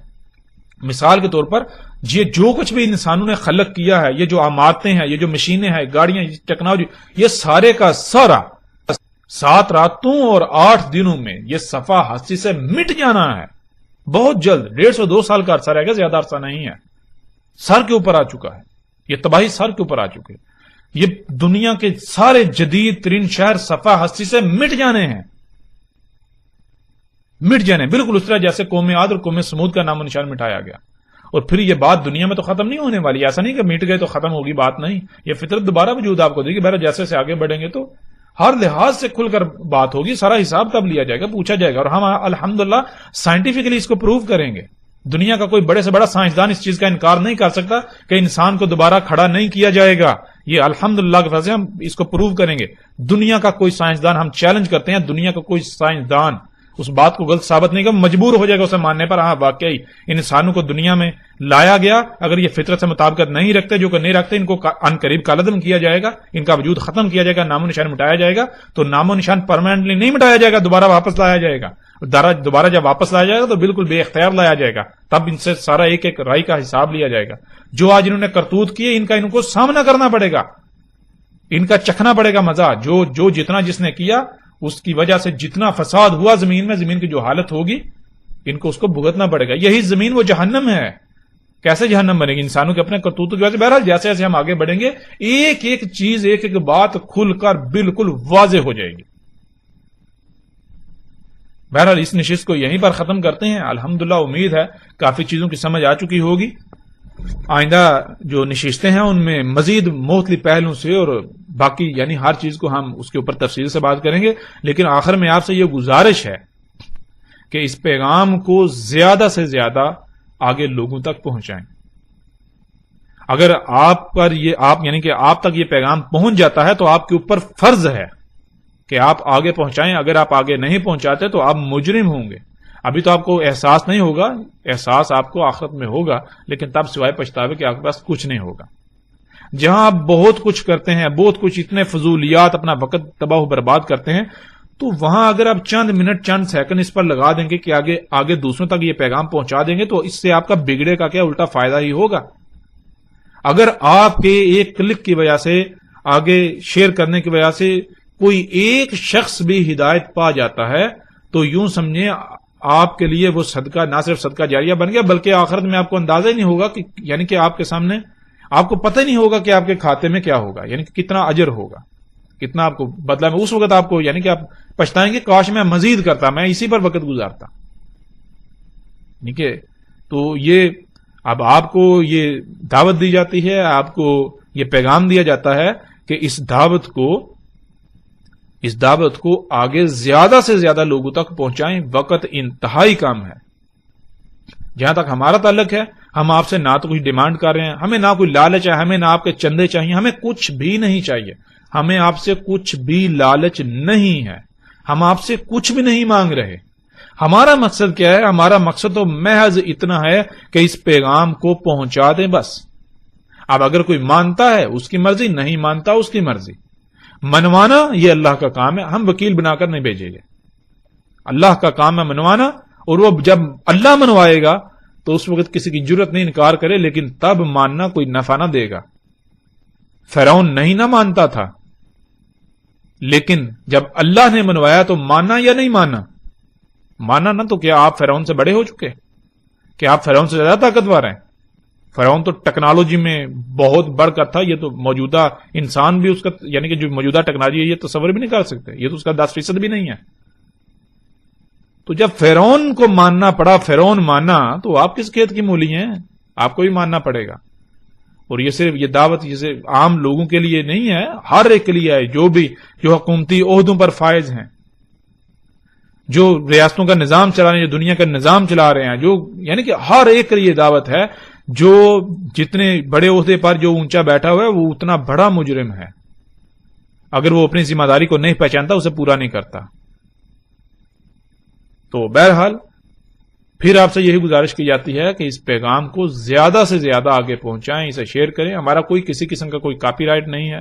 [SPEAKER 1] مثال کے طور پر یہ جو کچھ بھی انسانوں نے خلق کیا ہے، یہ جو عمارتیں ہیں، یہ جو مشینیں ہیں، گاڑیاں، ٹیکنالوجی، یہ سارے کا سارا 7 راتوں اور 8 دنوں میں یہ صفحہ ہستی سے مٹ جانا ہے. بہت جلد 1.5 سے 2 سال کا عرصہ رہے گا، زیادہ عرصہ نہیں ہے. سر کے اوپر آ چکا ہے. یہ تباہی سر کے اوپر آ چکے. یہ دنیا کے سارے جدید ترین شہر صفحہ ہستی سے مٹ جانے ہیں، مٹ جانے. بالکل اس طرح جیسے قوم عاد اور قوم سمود کا نام و نشان مٹایا گیا. اور پھر یہ بات دنیا میں تو ختم نہیں ہونے والی. ایسا نہیں کہ مٹ گئے تو ختم ہوگی، بات نہیں. یہ فطرت دوبارہ وجود آپ کو دے گی. بہرحال جیسے سے آگے بڑھیں گے تو ہر لحاظ سے کھل کر بات ہوگی. سارا حساب تب لیا جائے گا، پوچھا جائے گا. اور ہم الحمدللہ سائنٹیفکلی اس کو پروو کریں گے. دنیا کا کوئی بڑے سے بڑا سائنسدان اس چیز کا انکار نہیں کر سکتا کہ انسان کو دوبارہ کھڑا نہیں کیا جائے گا. یہ الحمدللہ کے فضل سے ہم اس کو پروو کریں گے. دنیا کا کوئی سائنسدان، ہم چیلنج کرتے ہیں، دنیا کا کوئی سائنسدان اس بات کو غلط ثابت نہیں کرے، مجبور ہو جائے گا اسے ماننے پر. ہاں واقعی انسانوں کو دنیا میں لایا گیا، اگر یہ فطرت سے مطابقت نہیں رکھتے، جو کہ نہیں رکھتے، ان کو ان قریب کالعدم کیا جائے گا، ان کا وجود ختم کیا جائے گا، نام و نشان مٹایا جائے گا. تو نام و نشان پرماننٹلی نہیں مٹایا جائے گا، دوبارہ واپس لایا جائے گا. دوبارہ جب واپس لایا جائے گا تو بالکل بے اختیار لایا جائے گا. تب ان سے سارا ایک ایک رائی کا حساب لیا جائے گا. جو آج انہوں نے کرتوت کیے ان کو سامنا کرنا پڑے گا، ان کا چکھنا پڑے گا مزہ. جو جتنا جس نے کیا اس کی وجہ سے جتنا فساد ہوا زمین میں، زمین کی جو حالت ہوگی ان کو اس کو بھگتنا پڑے گا. یہی زمین وہ جہنم ہے. کیسے جہنم بنے گی؟ انسانوں کے اپنے کرتوتوں کی وجہ سے. بہرحال جیسے جیسے ہم آگے بڑھیں گے ایک ایک چیز ایک ایک بات کھل کر بالکل واضح ہو جائے گی. بہرحال اس نشست کو یہیں پر ختم کرتے ہیں. الحمدللہ امید ہے کافی چیزوں کی سمجھ آ چکی ہوگی. آئندہ جو نشستیں ہیں ان میں مزید مختلف پہلوؤں سے اور باقی یعنی ہر چیز کو ہم اس کے اوپر تفصیل سے بات کریں گے. لیکن آخر میں آپ سے یہ گزارش ہے کہ اس پیغام کو زیادہ سے زیادہ آگے لوگوں تک پہنچائیں. اگر آپ پر یعنی کہ آپ تک یہ پیغام پہنچ جاتا ہے تو آپ کے اوپر فرض ہے کہ آپ آگے پہنچائیں. اگر آپ آگے نہیں پہنچاتے تو آپ مجرم ہوں گے. ابھی تو آپ کو احساس نہیں ہوگا، احساس آپ کو آخرت میں ہوگا، لیکن تب سوائے پچھتاوے کہ آپ کے پاس کچھ نہیں ہوگا. جہاں آپ بہت کچھ کرتے ہیں، بہت کچھ اتنے فضولیات اپنا وقت تباہ و برباد کرتے ہیں، تو وہاں اگر آپ چند منٹ چند سیکنڈ اس پر لگا دیں گے کہ آگے دوسروں تک یہ پیغام پہنچا دیں گے تو اس سے آپ کا بگڑے کا کیا الٹا فائدہ ہی ہوگا. اگر آپ کے ایک کلک کی وجہ سے آگے شیئر کرنے کی وجہ سے کوئی ایک شخص بھی ہدایت پا جاتا ہے تو یوں سمجھیں آپ کے لیے وہ صدقہ نہ صرف صدقہ جاریہ بن گیا بلکہ آخرت میں آپ کو اندازہ ہی نہیں ہوگا کہ یعنی کہ آپ کے سامنے آپ کو پتہ ہی نہیں ہوگا کہ آپ کے کھاتے میں کیا ہوگا، یعنی کہ کتنا اجر ہوگا، کتنا آپ کو بدلہ میں. اس وقت آپ کو یعنی کہ آپ پچھتائیں گے کاش میں مزید کرتا، میں اسی پر وقت گزارتا. ٹھیک ہے، تو یہ اب آپ کو یہ دعوت دی جاتی ہے، آپ کو یہ پیغام دیا جاتا ہے کہ اس دعوت کو آگے زیادہ سے زیادہ لوگوں تک پہنچائیں. وقت انتہائی کم ہے. جہاں تک ہمارا تعلق ہے ہم آپ سے نہ تو کچھ ڈیمانڈ کر رہے ہیں، ہمیں نہ کوئی لالچ ہے، ہمیں نہ آپ کے چندے چاہیے، ہمیں کچھ بھی نہیں چاہیے. ہمیں آپ سے کچھ بھی لالچ نہیں ہے، ہم آپ سے کچھ بھی نہیں مانگ رہے. ہمارا مقصد کیا ہے؟ ہمارا مقصد تو محض اتنا ہے کہ اس پیغام کو پہنچا دیں بس. اب اگر کوئی مانتا ہے اس کی مرضی، نہیں مانتا اس کی مرضی. منوانا یہ اللہ کا کام ہے، ہم وکیل بنا کر نہیں بھیجیں گے. اللہ کا کام ہے منوانا، اور وہ جب اللہ منوائے گا تو اس وقت کسی کی جرت نہیں انکار کرے، لیکن تب ماننا کوئی نفع نہ دے گا. فرعون نہیں نہ مانتا تھا، لیکن جب اللہ نے منوایا تو مانا یا نہیں مانا؟ مانا نہ. تو کیا آپ فرعون سے بڑے ہو چکے؟ کیا آپ فرعون سے زیادہ طاقتور ہیں؟ فرعون تو ٹیکنالوجی میں بہت بڑھ کر تھا. یہ تو موجودہ انسان بھی اس کا یعنی کہ جو موجودہ ٹیکنالوجی ہے یہ تصور بھی نہیں کر سکتے. یہ تو اس کا 10% بھی نہیں ہے. تو جب فرعون کو ماننا پڑا، فرعون مانا، تو آپ کس کھیت کی مولی ہیں؟ آپ کو بھی ماننا پڑے گا. اور یہ صرف یہ دعوت یہ صرف عام لوگوں کے لیے نہیں ہے، ہر ایک کے لیے ہے. جو حکومتی عہدوں پر فائز ہیں، جو ریاستوں کا نظام چلا رہے ہیں، جو دنیا کا نظام چلا رہے ہیں، جو یعنی کہ ہر ایک کے لیے دعوت ہے. جو جتنے بڑے عہدے پر جو اونچا بیٹھا ہوا ہے وہ اتنا بڑا مجرم ہے. اگر وہ اپنی ذمہ داری کو نہیں پہچانتا، اسے پورا نہیں کرتا. تو بہرحال پھر آپ سے یہی گزارش کی جاتی ہے کہ اس پیغام کو زیادہ سے زیادہ آگے پہنچائیں، اسے شیئر کریں. ہمارا کوئی کسی قسم کا کوئی کاپی رائٹ نہیں ہے.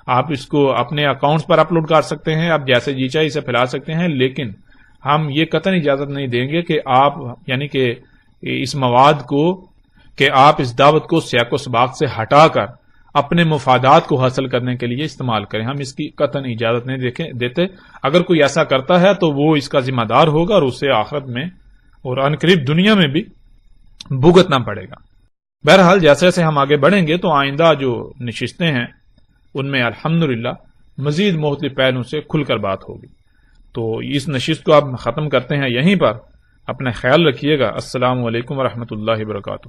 [SPEAKER 1] آپ اس کو اپنے اکاؤنٹس پر اپلوڈ کر سکتے ہیں، آپ جیسے جی چاہے اسے پھیلا سکتے ہیں، لیکن ہم یہ قطعاً اجازت نہیں دیں گے کہ آپ یعنی کہ اس مواد کو کہ آپ اس دعوت کو سیاق و سباق سے ہٹا کر اپنے مفادات کو حاصل کرنے کے لیے استعمال کریں. ہم اس کی قطعاً اجازت نہیں دیتے. اگر کوئی ایسا کرتا ہے تو وہ اس کا ذمہ دار ہوگا اور اسے آخرت میں اور عنقریب دنیا میں بھی بھگتنا پڑے گا. بہرحال جیسے جیسے ہم آگے بڑھیں گے تو آئندہ جو نشستیں ہیں ان میں الحمدللہ مزید مختلف پہلوؤں سے کھل کر بات ہوگی. تو اس نشست کو آپ ختم کرتے ہیں یہیں پر. اپنا خیال رکھیے گا. السلام علیکم ورحمۃ اللہ وبرکاتہ.